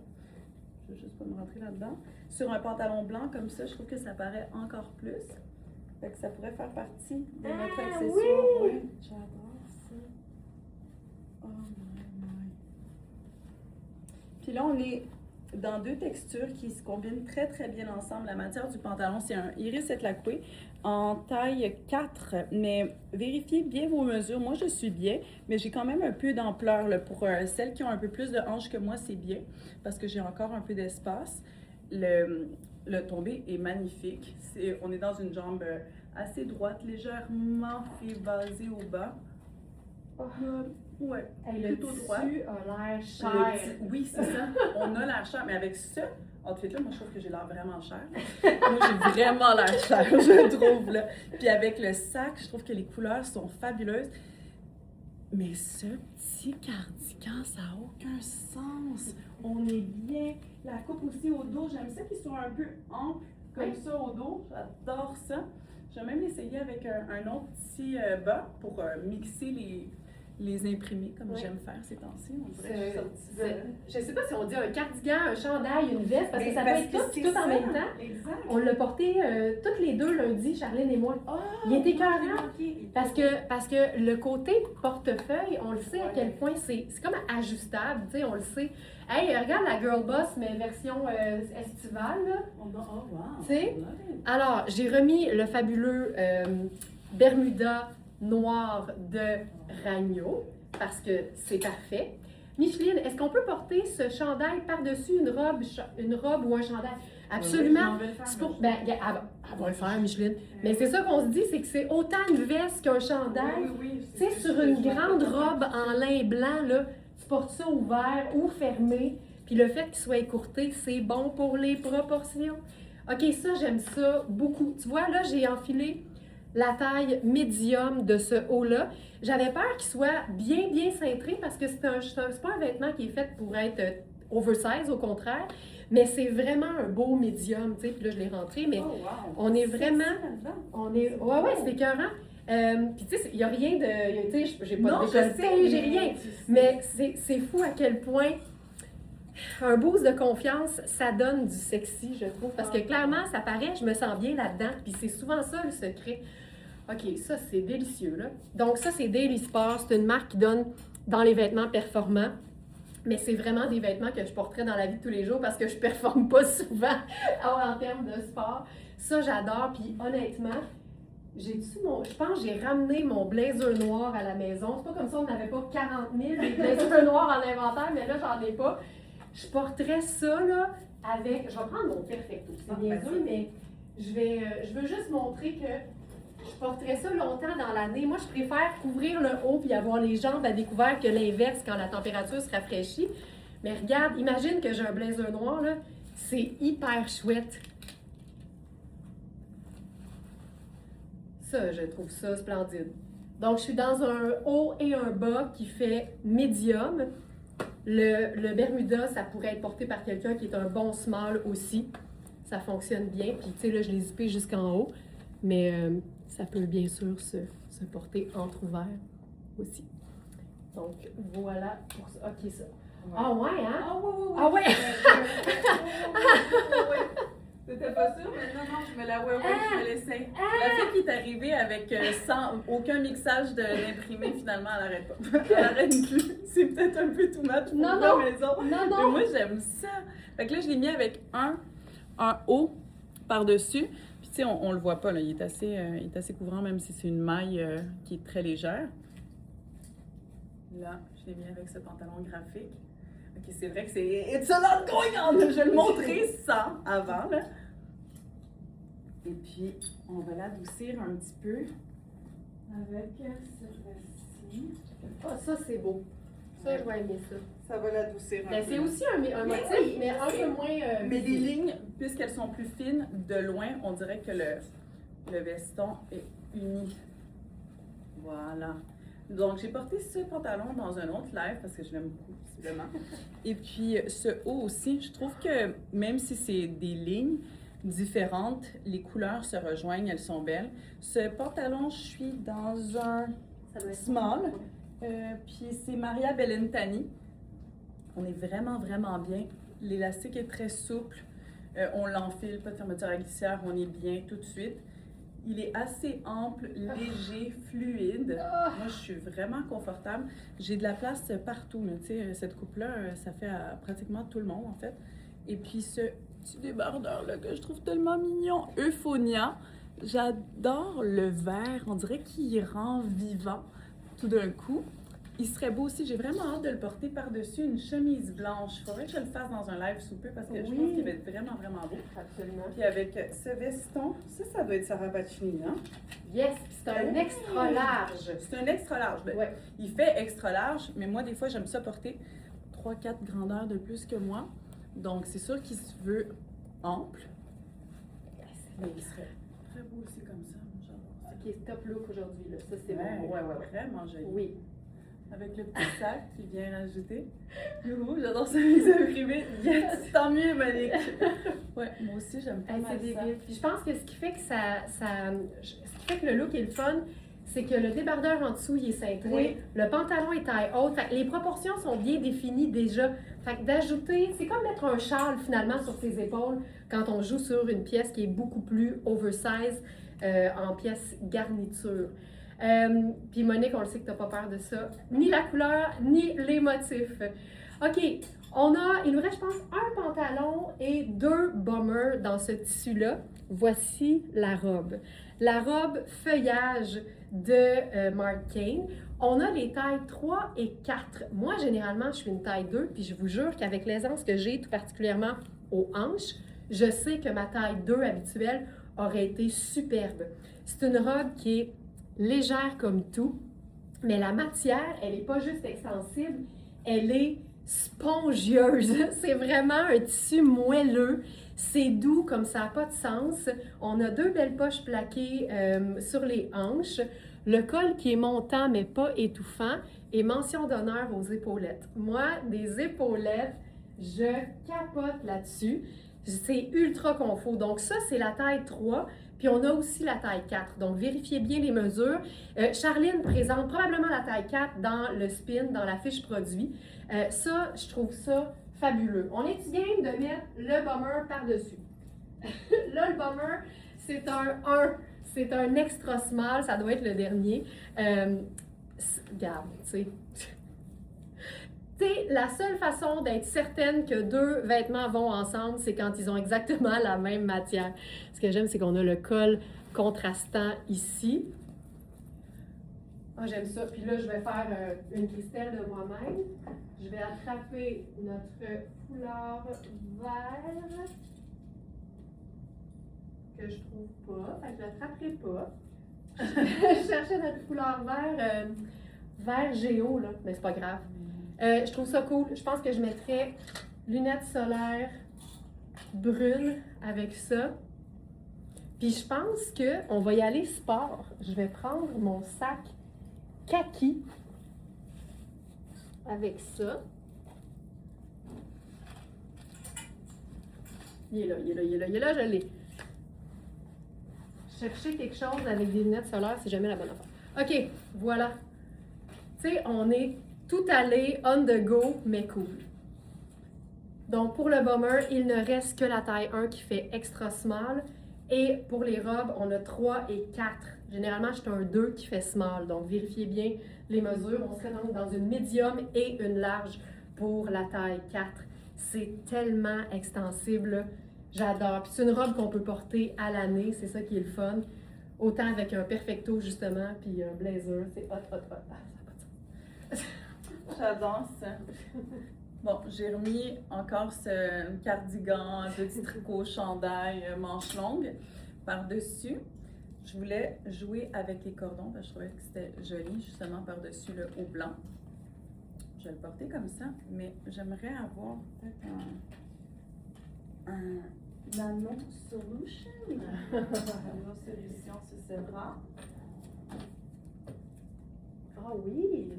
juste pas me rentrer là-dedans. Sur un pantalon blanc comme ça, je trouve que ça paraît encore plus. Fait que ça pourrait faire partie de notre accessoire. Oui! Ouais, j'adore ça. Oh my. Puis là, on est dans 2 textures qui se combinent très bien ensemble. La matière du pantalon, c'est un Iris et Lacoué en taille 4, mais vérifiez bien vos mesures. Moi, je suis bien, mais j'ai quand même un peu d'ampleur. Pour celles qui ont un peu plus de hanches que moi, c'est bien, parce que j'ai encore un peu d'espace. Le tombé est magnifique. On est dans une jambe assez droite, légèrement évasée au bas. Ouais, Hey, plutôt droite. Le tissu a l'air cher. Oui, c'est ça. On a l'air cher, mais avec ce outfit-là, moi, je trouve que j'ai l'air vraiment cher. Moi, j'ai vraiment l'air cher, je trouve, là. Puis avec le sac, je trouve que les couleurs sont fabuleuses. Mais ce petit cardigan, ça n'a aucun sens. On est bien. La coupe aussi au dos, j'aime ça qu'ils soient un peu amples, comme ça au dos. J'adore ça. Je vais même essayer avec un autre petit bas pour mixer les imprimés, comme j'aime faire ces temps-ci. Je sais pas si on dit un cardigan, un chandail, une veste, parce que ça peut être tout ça. en même temps. Exact. On l'a porté toutes les 2 lundi, Charline et moi. Oh, Il était écœurant. okay. Parce que le côté portefeuille, on le sait à quel point c'est comme ajustable, tu sais, on le sait. Hey, regarde la Girl Boss, mais version estivale, là. Oh, wow. Tu sais? Alors, j'ai remis le fabuleux Bermuda noir de Ragno, parce que c'est parfait. Micheline, est-ce qu'on peut porter ce chandail par-dessus une robe ou un chandail? Absolument. C'est pour, ben, elle va le faire, Micheline. Mais c'est ça qu'on se dit, c'est que c'est autant une veste qu'un chandail. Tu sais, sur une grande robe en lin blanc, là, tu portes ça ouvert ou fermé. Puis le fait qu'il soit écourté, c'est bon pour les proportions. OK, ça, j'aime ça beaucoup. Tu vois, là, j'ai enfilé la taille médium de ce haut-là. J'avais peur qu'il soit bien, bien cintré parce que c'est pas un vêtement qui est fait pour être oversize, au contraire. Mais c'est vraiment un beau médium, tu sais. Puis là, je l'ai rentré, mais on est vraiment... Ouais, c'est écœurant. Puis tu sais, il n'y a rien de... Tu sais, j'ai pas de décolleté, j'ai rien. Mais c'est fou à quel point un boost de confiance, ça donne du sexy, je trouve. Parce que clairement, ça paraît, je me sens bien là-dedans. Puis c'est souvent ça, le secret. OK, ça, c'est délicieux, là. Donc ça, c'est Daily Sport. C'est une marque qui donne dans les vêtements performants. Mais c'est vraiment des vêtements que je porterais dans la vie de tous les jours parce que je performe pas souvent en termes de sport. Ça, j'adore. Puis honnêtement, je pense que j'ai ramené mon blazer noir à la maison. C'est pas comme ça, on n'avait pas 40 000 des blazers noirs en inventaire, mais là, j'en ai pas. Je porterais ça, là, avec... Je vais prendre mon Perfecto. C'est bien sûr, mais je veux juste montrer que je porterais ça longtemps dans l'année. Moi, je préfère couvrir le haut puis avoir les jambes à découvert que l'inverse quand la température se rafraîchit. Mais regarde, imagine que j'ai un blazer noir, là. C'est hyper chouette. Ça, je trouve ça splendide. Donc, je suis dans un haut et un bas qui fait médium. Le Bermuda, ça pourrait être porté par quelqu'un qui est un bon small aussi. Ça fonctionne bien. Puis, tu sais, là, je l'ai zippé jusqu'en haut. Mais ça peut bien sûr se porter entre-ouvert aussi. Donc, voilà pour ça. OK, ça. Ouais. Ah ouais, hein? Ah ouais! C'était pas sûr, mais non, je me la je me l'essaye. La fille qui est arrivée avec sans aucun mixage d'imprimé, finalement, elle arrête pas. Elle arrête plus. C'est peut-être un peu too much pour la maison. Non. Mais moi, j'aime ça. Fait que là, je l'ai mis avec un haut par-dessus. Puis, tu sais, on le voit pas, là. Il est assez couvrant, même si c'est une maille qui est très légère. Là, je l'ai mis avec ce pantalon graphique. Ok, c'est vrai que c'est It's a lot going on! Je vais le montrer sans avant, là. Et puis, on va l'adoucir un petit peu avec cette voici. Ah, ça, c'est beau. Ça, je vais aimer ça. Ça va l'adoucir un peu. C'est aussi un motif, mais un peu moins... mais les lignes, puisqu'elles sont plus fines, de loin, on dirait que le veston est uni. Voilà. Donc, j'ai porté ce pantalon dans un autre live parce que je l'aime beaucoup, visiblement. Et puis, ce haut aussi, je trouve que même si c'est des lignes différentes, les couleurs se rejoignent, elles sont belles. Ce pantalon, je suis dans un small, puis c'est Maria Bellentani. On est vraiment, vraiment bien. L'élastique est très souple. On l'enfile, pas de fermeture à glissière, on est bien tout de suite. Il est assez ample, léger, fluide. Moi, je suis vraiment confortable. J'ai de la place partout. Tu sais, cette coupe-là, ça fait à pratiquement tout le monde, en fait. Et puis, ce petit débardeur-là que je trouve tellement mignon, Euphonia. J'adore le vert. On dirait qu'il rend vivant tout d'un coup. Il serait beau aussi. J'ai vraiment hâte de le porter par-dessus une chemise blanche. Il faudrait que je le fasse dans un live sous peu parce que je pense qu'il va être vraiment, vraiment beau. Absolument. Puis avec ce veston, ça doit être Sarah Pacini, hein? Yes, c'est un extra large. C'est un extra large. Ben, ouais. Il fait extra large, mais moi, des fois, j'aime ça porter 3-4 grandeurs de plus que moi. Donc, c'est sûr qu'il se veut ample. Mais il serait très beau aussi comme ça. OK, c'est top look aujourd'hui, là. Ça, c'est bon. Ouais. Vraiment joli. Oui. Avec le petit sac qui vient rajouter. J'adore ça avec ça imprimé. Yes! Tant mieux, Monique! Ouais, moi aussi, j'aime pas mal ça. Puis je pense que ce qui fait que le look est le fun, c'est que le débardeur en dessous, il est cintré. Oui. Le pantalon est taille haute. Fait que les proportions sont bien définies déjà. Fait que d'ajouter, c'est comme mettre un châle finalement sur ses épaules quand on joue sur une pièce qui est beaucoup plus oversize en pièce garniture. Puis Monique, on le sait que tu n'as pas peur de ça. Ni la couleur, ni les motifs. OK, Il nous reste, je pense, un pantalon et 2 bombers dans ce tissu-là. Voici la robe. La robe feuillage de Marc Cain. On a les tailles 3 et 4. Moi, généralement, je suis une taille 2, puis je vous jure qu'avec l'aisance que j'ai, tout particulièrement aux hanches, je sais que ma taille 2 habituelle aurait été superbe. C'est une robe qui est légère comme tout, mais la matière, elle n'est pas juste extensible, elle est spongieuse. C'est vraiment un tissu moelleux. C'est doux comme ça n'a pas de sens. On a 2 belles poches plaquées sur les hanches. Le col qui est montant mais pas étouffant. Et mention d'honneur aux épaulettes. Moi, des épaulettes, je capote là-dessus. C'est ultra confort. Donc ça, c'est la taille 3. Puis on a aussi la taille 4. Donc vérifiez bien les mesures. Charline présente probablement la taille 4 dans le spin, dans la fiche produit. Ça, je trouve ça fabuleux. On est-tu game de mettre le bomber par-dessus? Là, le bomber, c'est un 1. C'est un extra small, ça doit être le dernier. Regarde, tu sais. Tu sais, la seule façon d'être certaine que 2 vêtements vont ensemble, c'est quand ils ont exactement la même matière. Ce que j'aime, c'est qu'on a le col contrastant ici. Ah, j'aime ça. Puis là, je vais faire une Christelle de moi-même. Je vais attraper notre foulard vert que je trouve pas. Fait que je l'attraperai pas. Je cherchais notre foulard vert géo, là, mais c'est pas grave. Je trouve ça cool. Je pense que je mettrais lunettes solaires brunes avec ça. Puis je pense qu'on va y aller sport. Je vais prendre mon sac kaki avec ça. Il est là, il est là, il est là, il est là, je l'ai. Chercher quelque chose avec des lunettes solaires, c'est jamais la bonne affaire. OK, voilà. Tu sais, on est tout allé on the go, mais cool. Donc, pour le bomber, il ne reste que la taille 1 qui fait extra small. Et pour les robes, on a 3 et 4. Généralement, c'est un 2 qui fait small. Donc, vérifiez bien les mesures. On serait donc dans une médium et une large pour la taille 4. C'est tellement extensible. J'adore. Puis c'est une robe qu'on peut porter à l'année. C'est ça qui est le fun. Autant avec un perfecto, justement, puis un blazer. C'est hot, hot, hot. Ah, ça n'a pas de sens. J'adore ça. Bon, j'ai remis encore ce cardigan, petit tricot, chandail, manche longue par-dessus. Je voulais jouer avec les cordons parce que je trouvais que c'était joli, justement, par-dessus le haut blanc. Je vais le porter comme ça, mais j'aimerais avoir peut-être un nano solution. Nano solution, ce sera. Ah oui!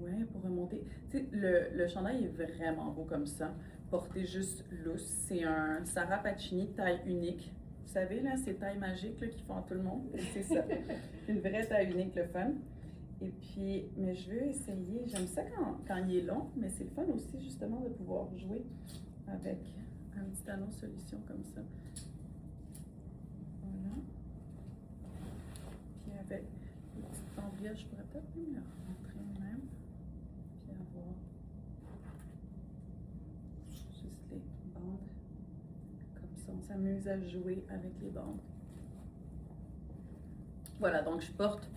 Ouais, pour remonter. Tu sais, le chandail est vraiment beau comme ça. Porté juste loose. C'est un Sarah Pacini taille unique. Vous savez, là, ces tailles magiques là, qui font à tout le monde. C'est ça. Une vraie taille unique, le fun. Et puis, mais je veux essayer. J'aime ça quand il est long, mais c'est le fun aussi, justement, de pouvoir jouer avec un petit anneau solution comme ça. Voilà. Puis avec une petite bandoulière, je pourrais peut-être même le rentrer même. Puis avoir juste les bandes. Comme ça, on s'amuse à jouer avec les bandes. Voilà, donc je porte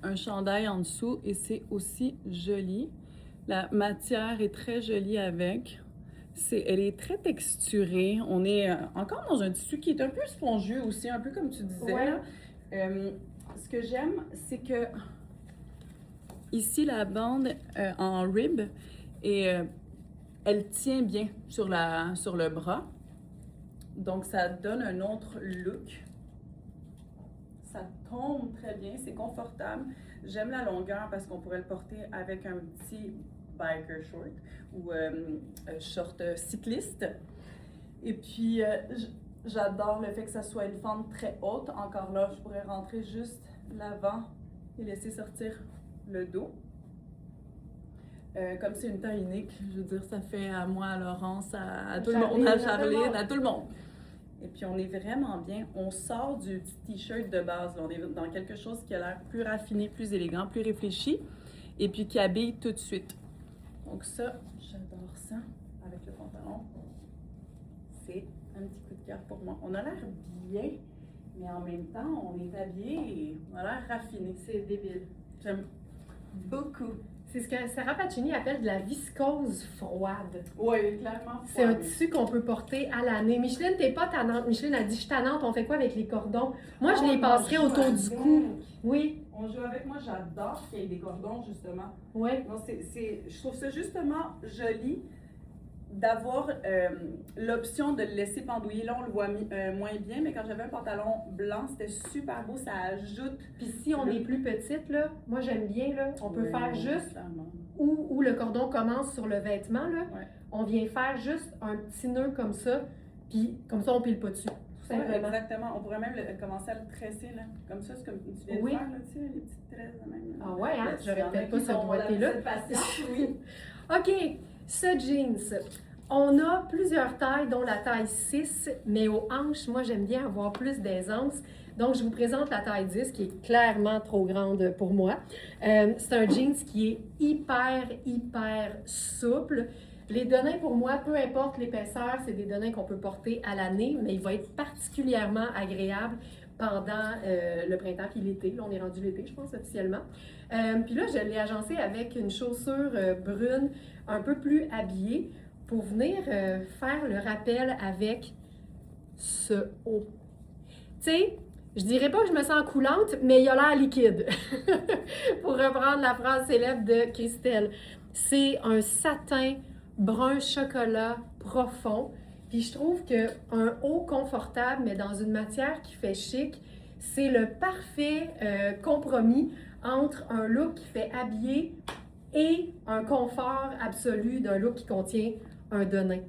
un chandail en dessous et c'est aussi joli. La matière est très jolie avec. Elle est très texturée. On est encore dans un tissu qui est un peu spongieux aussi, un peu comme tu disais. Ouais. Ce que j'aime, c'est que ici, la bande en rib, et elle tient bien sur le bras. Donc, ça donne un autre look. Ça tombe très bien, c'est confortable. J'aime la longueur parce qu'on pourrait le porter avec un petit biker short ou short cycliste. Et puis, j'adore le fait que ça soit une fente très haute. Encore là, je pourrais rentrer juste l'avant et laisser sortir le dos. Comme c'est une taille unique, je veux dire, ça fait à moi, à Laurence, à tout le monde, à Charline, à tout le monde. Et puis, on est vraiment bien. On sort du petit t-shirt de base. Là. On est dans quelque chose qui a l'air plus raffiné, plus élégant, plus réfléchi. Et puis, qui habille tout de suite. Donc ça, j'adore ça. Avec le pantalon. C'est un petit coup de cœur pour moi. On a l'air bien, mais en même temps, on est habillé et on a l'air raffiné. C'est débile. J'aime beaucoup. C'est ce que Sarah Pacini appelle de la viscose froide. Oui, clairement. C'est un tissu qu'on peut porter à l'année. Micheline, t'es pas tannante. Micheline a dit, je suis tannante, on fait quoi avec les cordons? Moi, je les passerais autour du cou. Oui. On joue avec moi, j'adore qu'il y ait des cordons, justement. Oui. Non, je trouve ça justement joli d'avoir l'option de le laisser pendouiller. Là, on le voit moins bien, mais quand j'avais un pantalon blanc, c'était super beau, ça ajoute. Puis si on est plus petite, là, moi j'aime bien, là, on peut faire juste clairement. où le cordon commence sur le vêtement, là, Ouais. on vient faire juste un petit nœud comme ça, puis comme ça on pile pas dessus, tout Ouais, simplement. exactement. On pourrait même commencer à le tresser, là. Comme ça, c'est comme tu viens de faire, là, tu sais, les petites tresses de même. Ah ouais, hein? Il y J'aurais en a peut-être qui pas ce ont la doigté-là. petite patience, oui. OK, ce jeans. On a plusieurs tailles, dont la taille 6, mais aux hanches, moi, j'aime bien avoir plus d'aisance. Donc, je vous présente la taille 10, qui est clairement trop grande pour moi. C'est un jeans qui est hyper souple. Les denins, pour moi, peu importe l'épaisseur, c'est des denins qu'on peut porter à l'année, mais il va être particulièrement agréable pendant le printemps puis l'été. Là, on est rendu l'été, je pense, officiellement. Puis là, je l'ai agencé avec une chaussure brune un peu plus habillée pour venir faire le rappel avec ce haut. Tu sais, je dirais pas que je me sens coulante, mais il a l'air liquide. Pour reprendre la phrase célèbre de Christelle. C'est un satin brun chocolat profond. Puis je trouve qu'un haut confortable, mais dans une matière qui fait chic, c'est le parfait compromis entre un look qui fait habiller et un confort absolu d'un look qui contient un denim.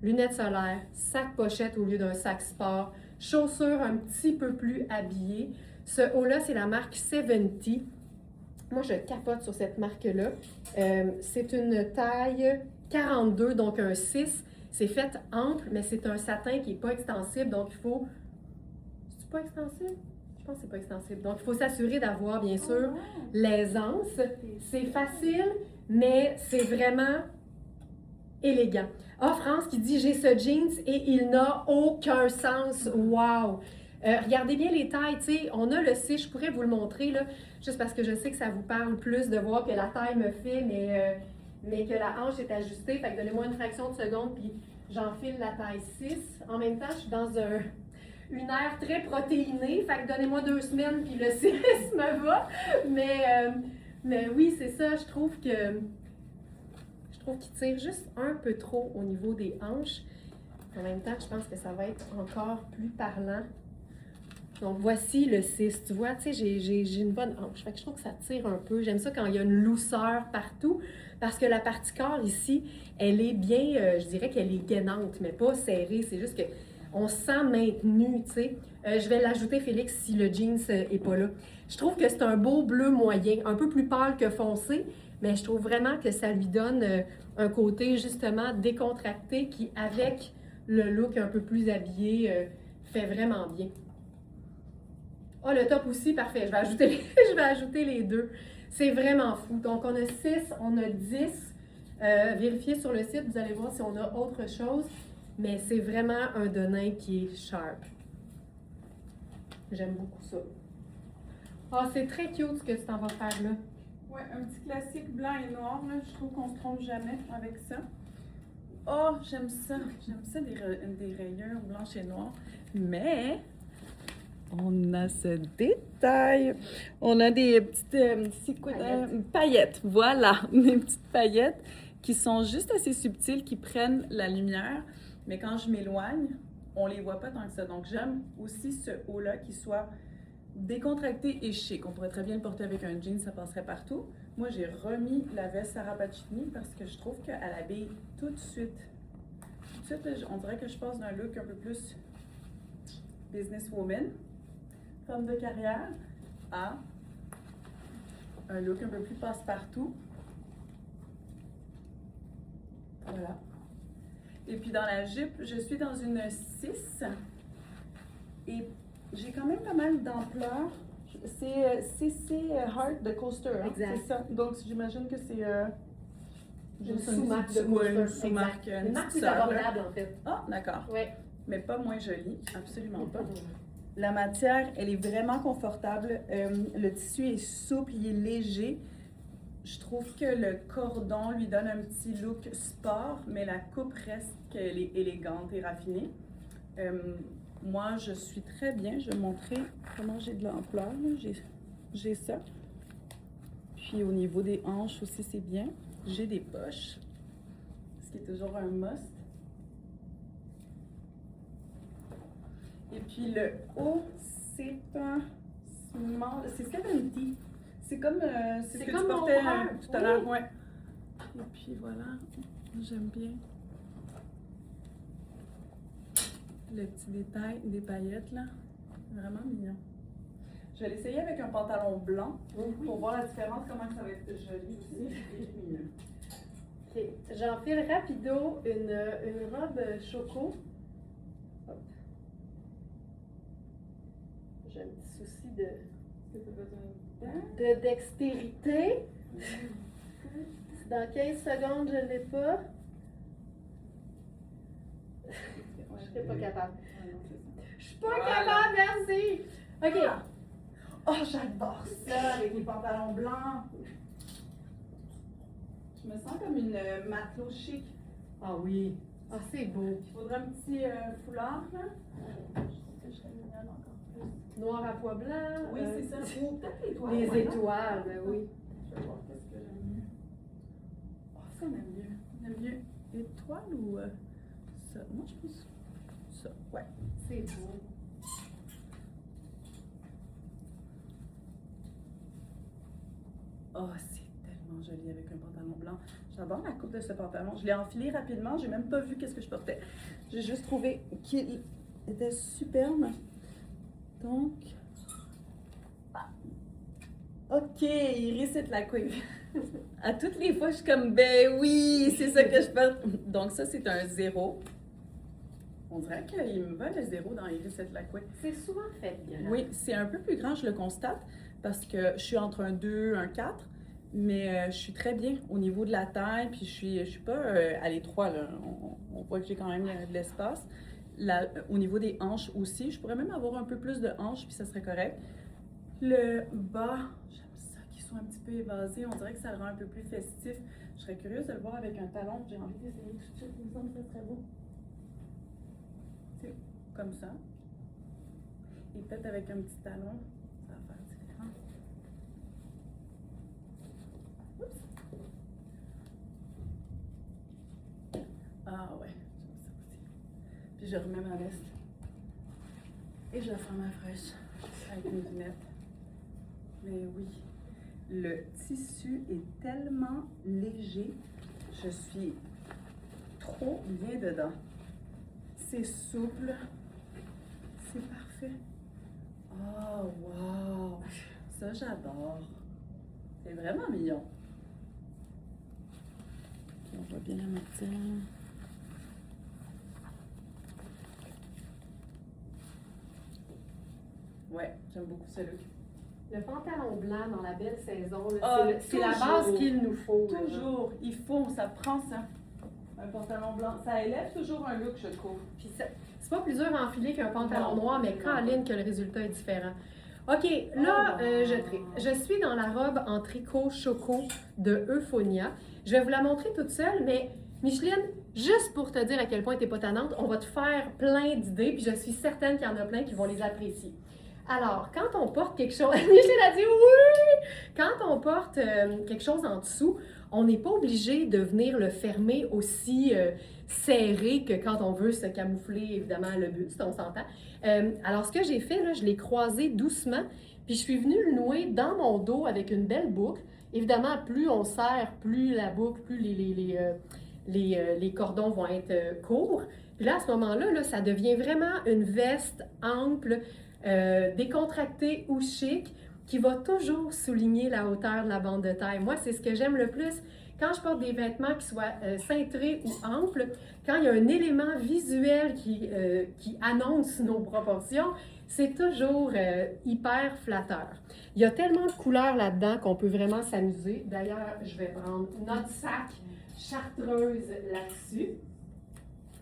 Lunettes solaires, sac pochette au lieu d'un sac sport, chaussures un petit peu plus habillées. Ce haut-là, c'est la marque 70. Moi, je capote sur cette marque-là. C'est une taille 42, donc un 6. C'est fait ample, mais c'est un satin qui n'est pas extensible, donc il faut... C'est pas extensible? Je pense que c'est pas extensible. Donc, il faut s'assurer d'avoir, bien sûr, l'aisance. C'est facile, mais c'est vraiment élégant. Ah, France qui dit « J'ai ce jeans et il n'a aucun sens. » Wow! Regardez bien les tailles, tu sais, on a le 6, je pourrais vous le montrer, là, juste parce que je sais que ça vous parle plus de voir que la taille me fait, mais que la hanche est ajustée. Fait que donnez-moi une fraction de seconde, puis j'enfile la taille 6. En même temps, je suis dans une ère très protéinée, fait que donnez-moi 2 semaines, puis le 6 me va. Mais oui, c'est ça, je trouve qu'il tire juste un peu trop au niveau des hanches. En même temps, je pense que ça va être encore plus parlant. Donc, voici le 6. Tu vois, tu sais, j'ai une bonne hanche. Fait que je trouve que ça tire un peu. J'aime ça quand il y a une lousseur partout, parce que la partie corps ici, elle est bien, je dirais qu'elle est gainante, mais pas serrée. C'est juste qu'on se sent maintenu, tu sais. Je vais l'ajouter, Félix, si le jeans n'est pas là. Je trouve que c'est un beau bleu moyen, un peu plus pâle que foncé, mais je trouve vraiment que ça lui donne un côté, justement, décontracté qui, avec le look un peu plus habillé, fait vraiment bien. Ah, oh, le top aussi, parfait. Je vais ajouter les deux. C'est vraiment fou. Donc, on a 6, on a 10. Vérifiez sur le site, vous allez voir si on a autre chose. Mais c'est vraiment un denim qui est sharp. J'aime beaucoup ça. Ah, c'est très cute ce que tu t'en vas faire là. Ouais, un petit classique blanc et noir, là. Je trouve qu'on se trompe jamais avec ça. Oh, j'aime ça. J'aime ça, des rayures blanches et noires. Mais... on a ce détail. On a des petites paillettes. Voilà, des petites paillettes qui sont juste assez subtiles, qui prennent la lumière. Mais quand je m'éloigne, on les voit pas tant que ça. Donc, j'aime aussi ce haut-là qui soit décontracté et chic. On pourrait très bien le porter avec un jean, ça passerait partout. Moi, j'ai remis la veste Sarah Pacini parce que je trouve qu'elle habille tout de suite. Tout de suite, on dirait que je passe d'un look un peu plus businesswoman, femme de carrière, à un look un peu plus passe-partout. Voilà. Et puis dans la jupe, je suis dans une 6 et j'ai quand même pas mal d'ampleur. C'est CC Heart de Coaster. Hein? Exact. C'est ça. Donc j'imagine que c'est Une Juste sous-marque de ouais, une Coaster, sous-marque, exact. une Une marque petite plus sœur, là. abordable, en fait. Ah, d'accord. Oui. Mais pas moins jolie, absolument pas. La matière, elle est vraiment confortable. Le tissu est souple, il est léger. Je trouve que le cordon lui donne un petit look sport, mais la coupe reste qu'elle est élégante et raffinée. Moi, je suis très bien. Je vais montrer comment j'ai de l'ampleur. J'ai ça. Puis au niveau des hanches aussi, c'est bien. J'ai des poches, ce qui est toujours un must. Et puis le haut, c'est un small, c'est 70. C'est comme c'est ce que tu portais tout à l'heure, ouais. Et puis voilà, j'aime bien le petit détail des paillettes là, vraiment mignon. Je vais l'essayer avec un pantalon blanc pour voir la différence, comment ça va être joli aussi et lumineux. OK. J'enfile rapido une robe choco. Hop. J'ai un petit souci de dextérité. Dans 15 secondes, je ne l'ai pas. Je serais pas capable. Je suis pas capable, merci! OK. Oh, j'adore ça avec les pantalons blancs. Je me sens comme une matelot chic. Ah oui. Ah, c'est beau. Il faudrait un petit foulard, là. Je trouve que je serais mignonne encore plus. Noir à pois blanc. Oui, c'est ça. Ou peut-être l'étoile. Les étoiles, ben oui. Je vais voir qu'est-ce que j'aime mieux. Oh, ça, on aime mieux. On aime mieux étoile ou ça? Moi, je pense ça. Ouais. C'est beau. Oh, c'est tellement joli avec un pantalon blanc. J'adore la coupe de ce pantalon. Je l'ai enfilé rapidement. J'ai même pas vu qu'est-ce que je portais. J'ai juste trouvé qu'il était superbe. Donc, ok, il récite la couille. À toutes les fois, je suis comme, ben oui, c'est ça que je porte. Donc ça, c'est un 0. On dirait qu'il me va le 0 dans il récite la couille. C'est souvent fait bien. Oui, c'est un peu plus grand, je le constate, parce que je suis entre un 2 et un 4, mais je suis très bien au niveau de la taille, puis je suis pas à l'étroit, là. On voit que j'ai quand même de l'espace. Au niveau des hanches aussi, je pourrais même avoir un peu plus de hanches, puis ça serait correct. Le bas, j'aime ça qu'ils soient un petit peu évasés, on dirait que ça le rend un peu plus festif. Je serais curieuse de le voir avec un talon, j'ai envie d'essayer tout de suite, il me semble que ça serait beau. C'est comme ça. Et peut-être avec un petit talon, ça va faire différent. Oups. Ah ouais, j'aime ça aussi. Puis je remets ma veste. Et je la fais ma fraîche avec mes lunettes. Mais oui, le tissu est tellement léger. Je suis trop bien dedans. C'est souple. C'est parfait. Oh, wow! Ça, j'adore. C'est vraiment mignon. Puis on voit bien la matière. Ouais, j'aime beaucoup ce look. Le pantalon blanc dans la belle saison, Ah, c'est la base qu'il nous faut. Toujours, il faut, ça prend ça. Un pantalon blanc, ça élève toujours un look, je trouve. Puis c'est pas plus dur à enfiler qu'un pantalon noir, mais Caroline, que le résultat est différent. OK, là, je suis dans la robe en tricot choco de Euphonia. Je vais vous la montrer toute seule, mais Micheline, juste pour te dire à quel point t'es pas tannante, on va te faire plein d'idées, puis je suis certaine qu'il y en a plein qui vont les apprécier. Alors, quand on porte quelque chose... Micheline a dit oui! Quand on porte quelque chose en dessous, on n'est pas obligé de venir le fermer aussi serré que quand on veut se camoufler, évidemment, le buste, on s'entend. Alors, ce que j'ai fait, là, je l'ai croisé doucement, puis je suis venue le nouer dans mon dos avec une belle boucle. Évidemment, plus on serre, plus la boucle, plus les cordons vont être courts. Puis là, à ce moment-là, là, ça devient vraiment une veste ample, décontractée ou chic, qui va toujours souligner la hauteur de la bande de taille. Moi, c'est ce que j'aime le plus. Quand je porte des vêtements qui soient cintrés ou amples, quand il y a un élément visuel qui annonce nos proportions, c'est toujours hyper flatteur. Il y a tellement de couleurs là-dedans qu'on peut vraiment s'amuser. D'ailleurs, je vais prendre notre sac chartreuse là-dessus.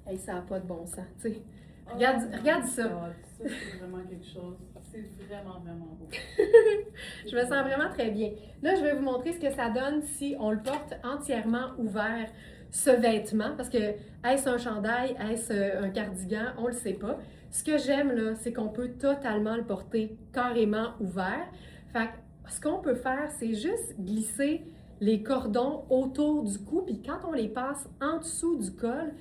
Hey, ça n'a pas de bon sens, tu sais. Oh Regarde my ça. God, ça, c'est vraiment quelque chose. C'est vraiment, vraiment beau. Je me sens vraiment très bien. Là, je vais vous montrer ce que ça donne si on le porte entièrement ouvert, ce vêtement. Parce que, est-ce un chandail, est-ce un cardigan, on ne le sait pas. Ce que j'aime, là, c'est qu'on peut totalement le porter carrément ouvert. Fait que, ce qu'on peut faire, c'est juste glisser les cordons autour du cou, puis quand on les passe en dessous du col,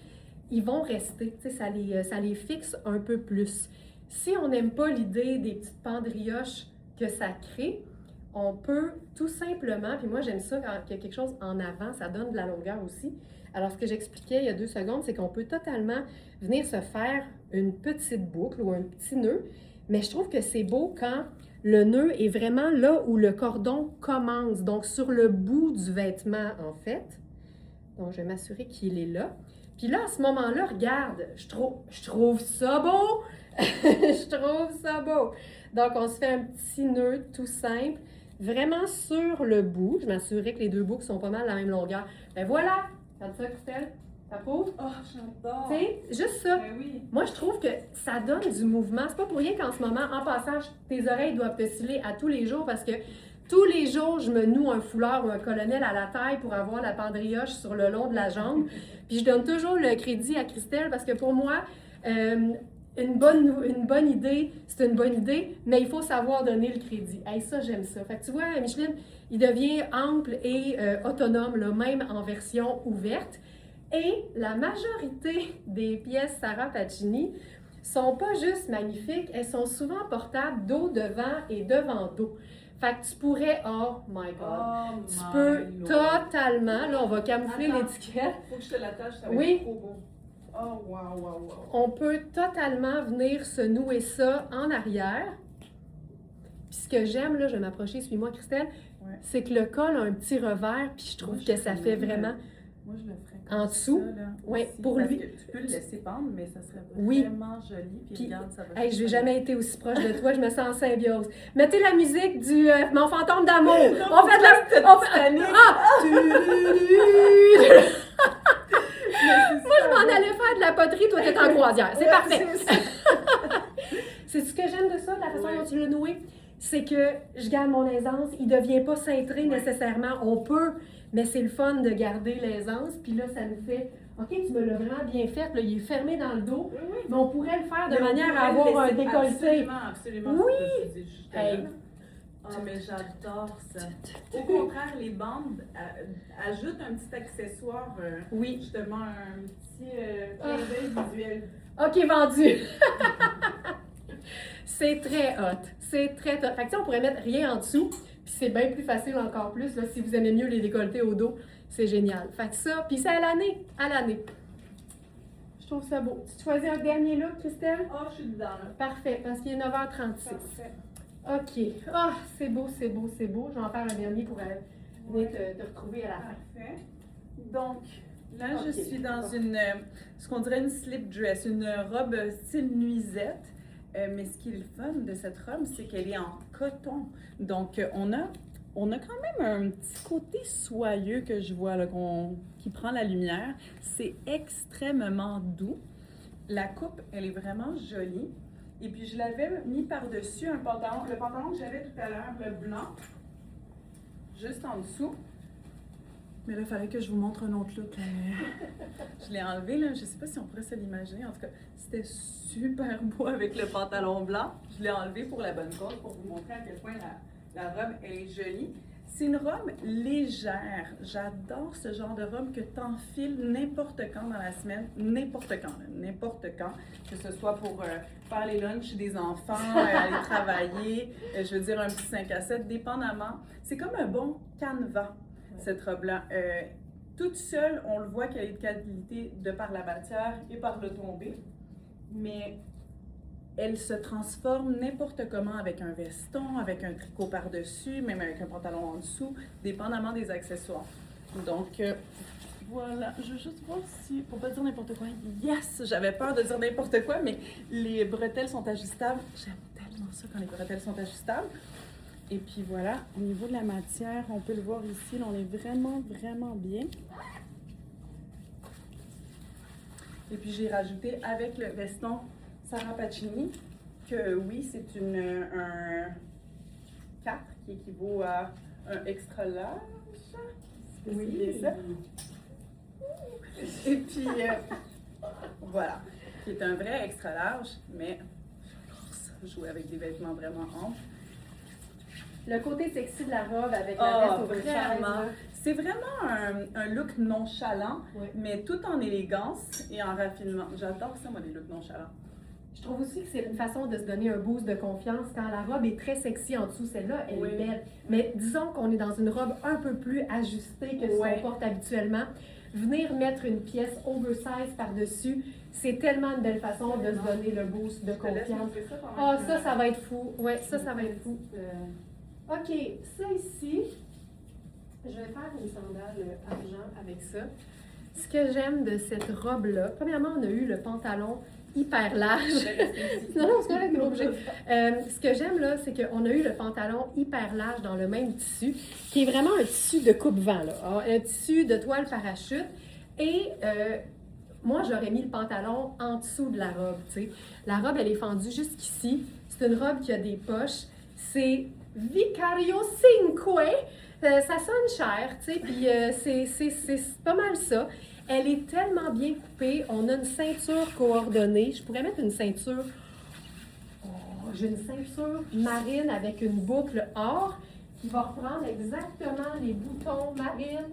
ils vont rester. Tu sais, ça les fixe un peu plus. Si on n'aime pas l'idée des petites pendrioches que ça crée, on peut tout simplement, puis moi j'aime ça quand il y a quelque chose en avant, ça donne de la longueur aussi. Alors ce que j'expliquais il y a 2 secondes, c'est qu'on peut totalement venir se faire une petite boucle ou un petit nœud, mais je trouve que c'est beau quand le nœud est vraiment là où le cordon commence, donc sur le bout du vêtement en fait. Donc je vais m'assurer qu'il est là. Puis là, à ce moment-là, regarde, je trouve ça beau! Je trouve ça beau! Donc, on se fait un petit nœud tout simple, vraiment sur le bout. Je m'assurerai que les 2 boucles sont pas mal à la même longueur. Ben voilà! Regarde ça, Christelle? T'approuves? Oh, j'adore! Tu sais, juste ça. Ben oui. Moi, je trouve que ça donne du mouvement. C'est pas pour rien qu'en ce moment, en passant, tes oreilles doivent te sciller à tous les jours parce que tous les jours, je me noue un foulard ou un colonel à la taille pour avoir la pendrioche sur le long de la jambe. Puis je donne toujours le crédit à Christelle parce que pour moi, une bonne idée, c'est une bonne idée, mais il faut savoir donner le crédit. Hey, ça, j'aime ça. Fait que tu vois, Micheline, il devient ample et autonome, là, même en version ouverte. Et la majorité des pièces Sarah Pacini sont pas juste magnifiques, elles sont souvent portables dos devant et devant dos. Fait que tu pourrais, oh my God, tu peux totalement, là on va camoufler l'étiquette. Faut que je te l'attache, ça va être trop beau. Oh wow, wow, wow. On peut totalement venir se nouer ça en arrière. Puis ce que j'aime, là, je vais m'approcher, suis-moi Christelle, c'est que le col a un petit revers, puis je trouve que ça fait vraiment... Moi, je le ferais comme en dessous, oui, pour parce lui. Que tu peux le laisser pendre, mais ça serait vraiment joli. Puis regarde, ça va. Hey, je n'ai jamais été aussi proche de toi, je me sens en symbiose. Mettez la musique du Mon fantôme d'amour. On fait de la. On fait... Moi, je m'en allais faire de la poterie, toi, tu es en croisière. C'est parfait. C'est ce que j'aime de ça, de la façon dont tu l'as noué. C'est que je garde mon aisance, il ne devient pas cintré nécessairement. On peut, mais c'est le fun de garder l'aisance. Puis là, ça nous fait, OK, tu me l'as vraiment bien fait. Là, il est fermé dans le dos, mais on pourrait le faire de manière à avoir un décolleté. Absolument. Oui! Hey. Oh, mais j'adore ça. Au contraire, les bandes ajoutent un petit accessoire, justement, un petit clin d'œil visuel. OK, vendu! C'est très hot. C'est très hot. Fait que on pourrait mettre rien en dessous, puis c'est bien plus facile encore plus. Là, si vous aimez mieux les décolletés au dos, c'est génial. Fait que ça, puis c'est à l'année. Je trouve ça beau. Tu choisis un dernier look, Christelle? Oh, je suis dedans, là. Parfait, parce qu'il est 9h36. Parfait. OK. Ah, c'est beau. Je vais en faire un dernier pour venir te retrouver à la fin. Parfait. Donc, là, je suis dans ce qu'on dirait une slip dress, une robe style nuisette. Mais ce qui est le fun de cette robe, c'est qu'elle est en coton. Donc, on a quand même un petit côté soyeux que je vois là, qui prend la lumière. C'est extrêmement doux. La coupe, elle est vraiment jolie. Et puis, je l'avais mis par-dessus un pantalon. Le pantalon que j'avais tout à l'heure, le blanc, juste en dessous. Mais là, il fallait que je vous montre un autre look. Je l'ai enlevé, là. Je ne sais pas si on pourrait se l'imaginer. En tout cas, c'était super beau avec le pantalon blanc. Je l'ai enlevé pour la bonne cause, pour vous montrer à quel point la robe, elle est jolie. C'est une robe légère. J'adore ce genre de robe que tu enfiles n'importe quand dans la semaine. N'importe quand. Que ce soit pour faire les lunchs des enfants, aller travailler, je veux dire un petit 5 à 7, dépendamment. C'est comme un bon canevas. Cette robe-là. Toute seule, on le voit qu'elle est de qualité de par la matière et par le tombé, mais elle se transforme n'importe comment avec un veston, avec un tricot par-dessus, même avec un pantalon en dessous, dépendamment des accessoires. Donc, voilà, je veux juste voir si, pour pas dire n'importe quoi, yes, j'avais peur de dire n'importe quoi, mais les bretelles sont ajustables. J'aime tellement ça quand les bretelles sont ajustables. Et puis voilà, au niveau de la matière, on peut le voir ici, là, on est vraiment, vraiment bien. Et puis j'ai rajouté avec le veston Sarah Pacini que oui, c'est un 4 qui équivaut à un extra large. Oui. C'est ça. Et puis voilà, qui est un vrai extra large, mais j'adore jouer avec des vêtements vraiment amples. Le côté sexy de la robe avec la veste oversize. Vraiment. C'est vraiment un look nonchalant, Oui. mais tout en élégance et en raffinement. J'adore ça, moi, les looks nonchalants. Je trouve aussi que c'est une façon de se donner un boost de confiance quand la robe est très sexy en dessous. Celle-là, elle Oui. est belle. Mais disons qu'on est dans une robe un peu plus ajustée que ce qu'on porte habituellement. Venir mettre une pièce oversize par-dessus, c'est tellement une belle façon de se donner le boost de confiance. Ah, ça va être fou. Ouais, ça va être fou. OK, ça ici, je vais faire une sandale argent avec ça. Ce que j'aime de cette robe-là, premièrement, on a eu le pantalon hyper large. Non, c'est correct, t'es pas obligé. Ce que j'aime là, c'est qu'on a eu le pantalon hyper large dans le même tissu, qui est vraiment un tissu de coupe-vent, là. Alors, un tissu de toile parachute. Et moi, j'aurais mis le pantalon en dessous de la robe, tu sais. La robe, elle est fendue jusqu'ici. C'est une robe qui a des poches. C'est Vicario Cinque. Ça sonne cher, tu sais, puis c'est pas mal ça. Elle est tellement bien coupée. On a une ceinture coordonnée. Je pourrais mettre une ceinture... Oh, j'ai une ceinture marine avec une boucle or qui va reprendre exactement les boutons marines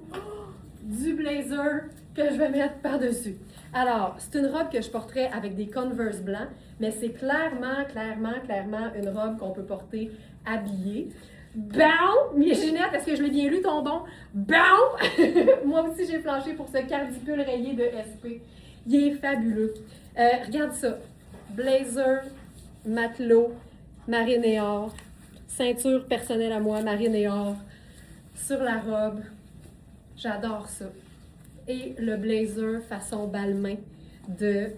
du blazer que je vais mettre par-dessus. Alors, c'est une robe que je porterais avec des Converse blancs, mais c'est clairement une robe qu'on peut porter habillée. Bon! Ginette, est-ce que je l'ai bien lu ton bon? Bon! Moi aussi, j'ai flanché pour ce cardicule rayé de SP. Il est fabuleux. Regarde ça. Blazer, matelot, marine et or, ceinture personnelle à moi, marine et or, sur la robe. J'adore ça. Et le blazer façon balmain de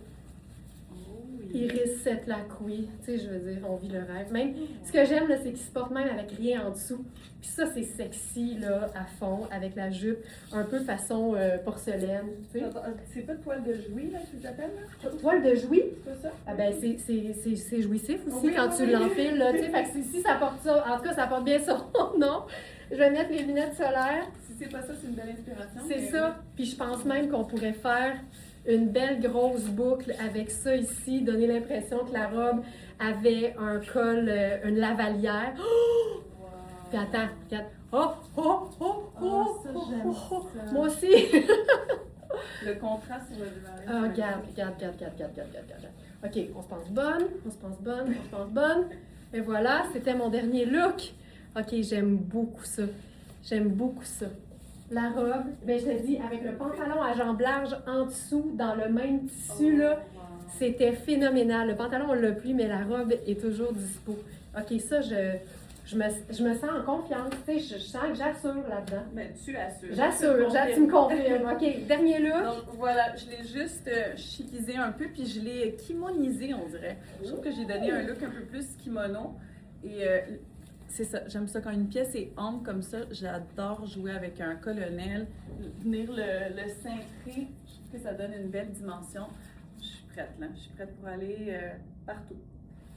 Iris Setlacqui. Tu sais, je veux dire, on vit le rêve. Même, ce que j'aime, là, c'est qu'il se porte même avec rien en dessous. Puis ça, c'est sexy, là, à fond, avec la jupe, un peu façon porcelaine. Tu sais. C'est pas de toile de jouy, là, que tu t'appelles, là? Toile de jouy? C'est pas ça? Ah ben, c'est jouissif aussi Oui, quand oui, tu oui. l'enfiles, là, tu sais. Fait que si ça porte ça, en tout cas, ça porte bien son nom. Je vais mettre les lunettes solaires. Si c'est pas ça, c'est une belle inspiration. C'est mais ça. Puis je pense même qu'on pourrait faire une belle grosse boucle avec ça ici, donner l'impression que la robe avait un col, une lavalière. Oh! Wow. Puis attends, regarde. Oh, oh, oh, oh, ça, oh, j'aime oh, ça. Moi aussi. Le contraste sur le démarrage. Ah, regarde. OK, on se pense bonne. Et voilà, c'était mon dernier look. OK, j'aime beaucoup ça. La robe, ben je te dis, avec le pantalon à jambes larges en dessous, dans le même tissu, là, Wow. c'était phénoménal. Le pantalon, on l'a plus, mais la robe est toujours dispo. OK, ça, je me sens en confiance. Tu sais, je sens que j'assure là-dedans. Mais tu assures. J'assure, tu me confirmes. OK, dernier look. Donc voilà, je l'ai juste chiquisé un peu, puis je l'ai kimonisé, on dirait. Je trouve que j'ai donné un look un peu plus kimono. Et c'est ça, j'aime ça quand une pièce est ample comme ça. J'adore jouer avec un colonel, venir le cintrer. Je trouve que ça donne une belle dimension. Je suis prête, là. Je suis prête pour aller partout.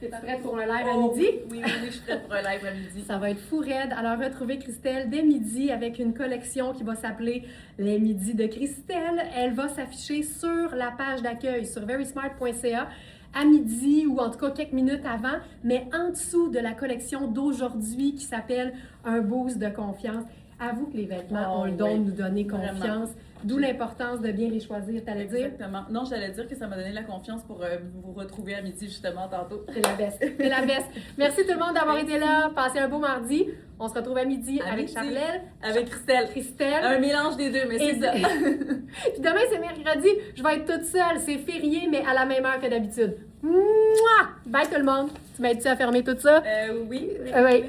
Es-tu prête pour un live à midi? Oui, je suis prête pour un live à midi. Ça va être fou raide. Alors, retrouvez Christelle dès midi avec une collection qui va s'appeler Les Midis de Christelle. Elle va s'afficher sur la page d'accueil sur verysmart.ca à midi ou en tout cas quelques minutes avant, mais en dessous de la collection d'aujourd'hui qui s'appelle Un boost de confiance. Avoue que les vêtements ont le don de nous donner confiance. Vraiment. D'où l'importance de bien les choisir, t'allais dire? Exactement. Non, j'allais dire que ça m'a donné la confiance pour vous retrouver à midi, justement, tantôt. C'est la best. Merci tout le monde d'avoir été là. Passez un beau mardi. On se retrouve à midi avec Charlène. Avec Christelle. Un mélange des deux, mais c'est ça. Puis demain, c'est mercredi. Je vais être toute seule. C'est férié, mais à la même heure que d'habitude. Mouah! Bye tout le monde. Tu m'aides-tu à fermer tout ça? Oui. Oui.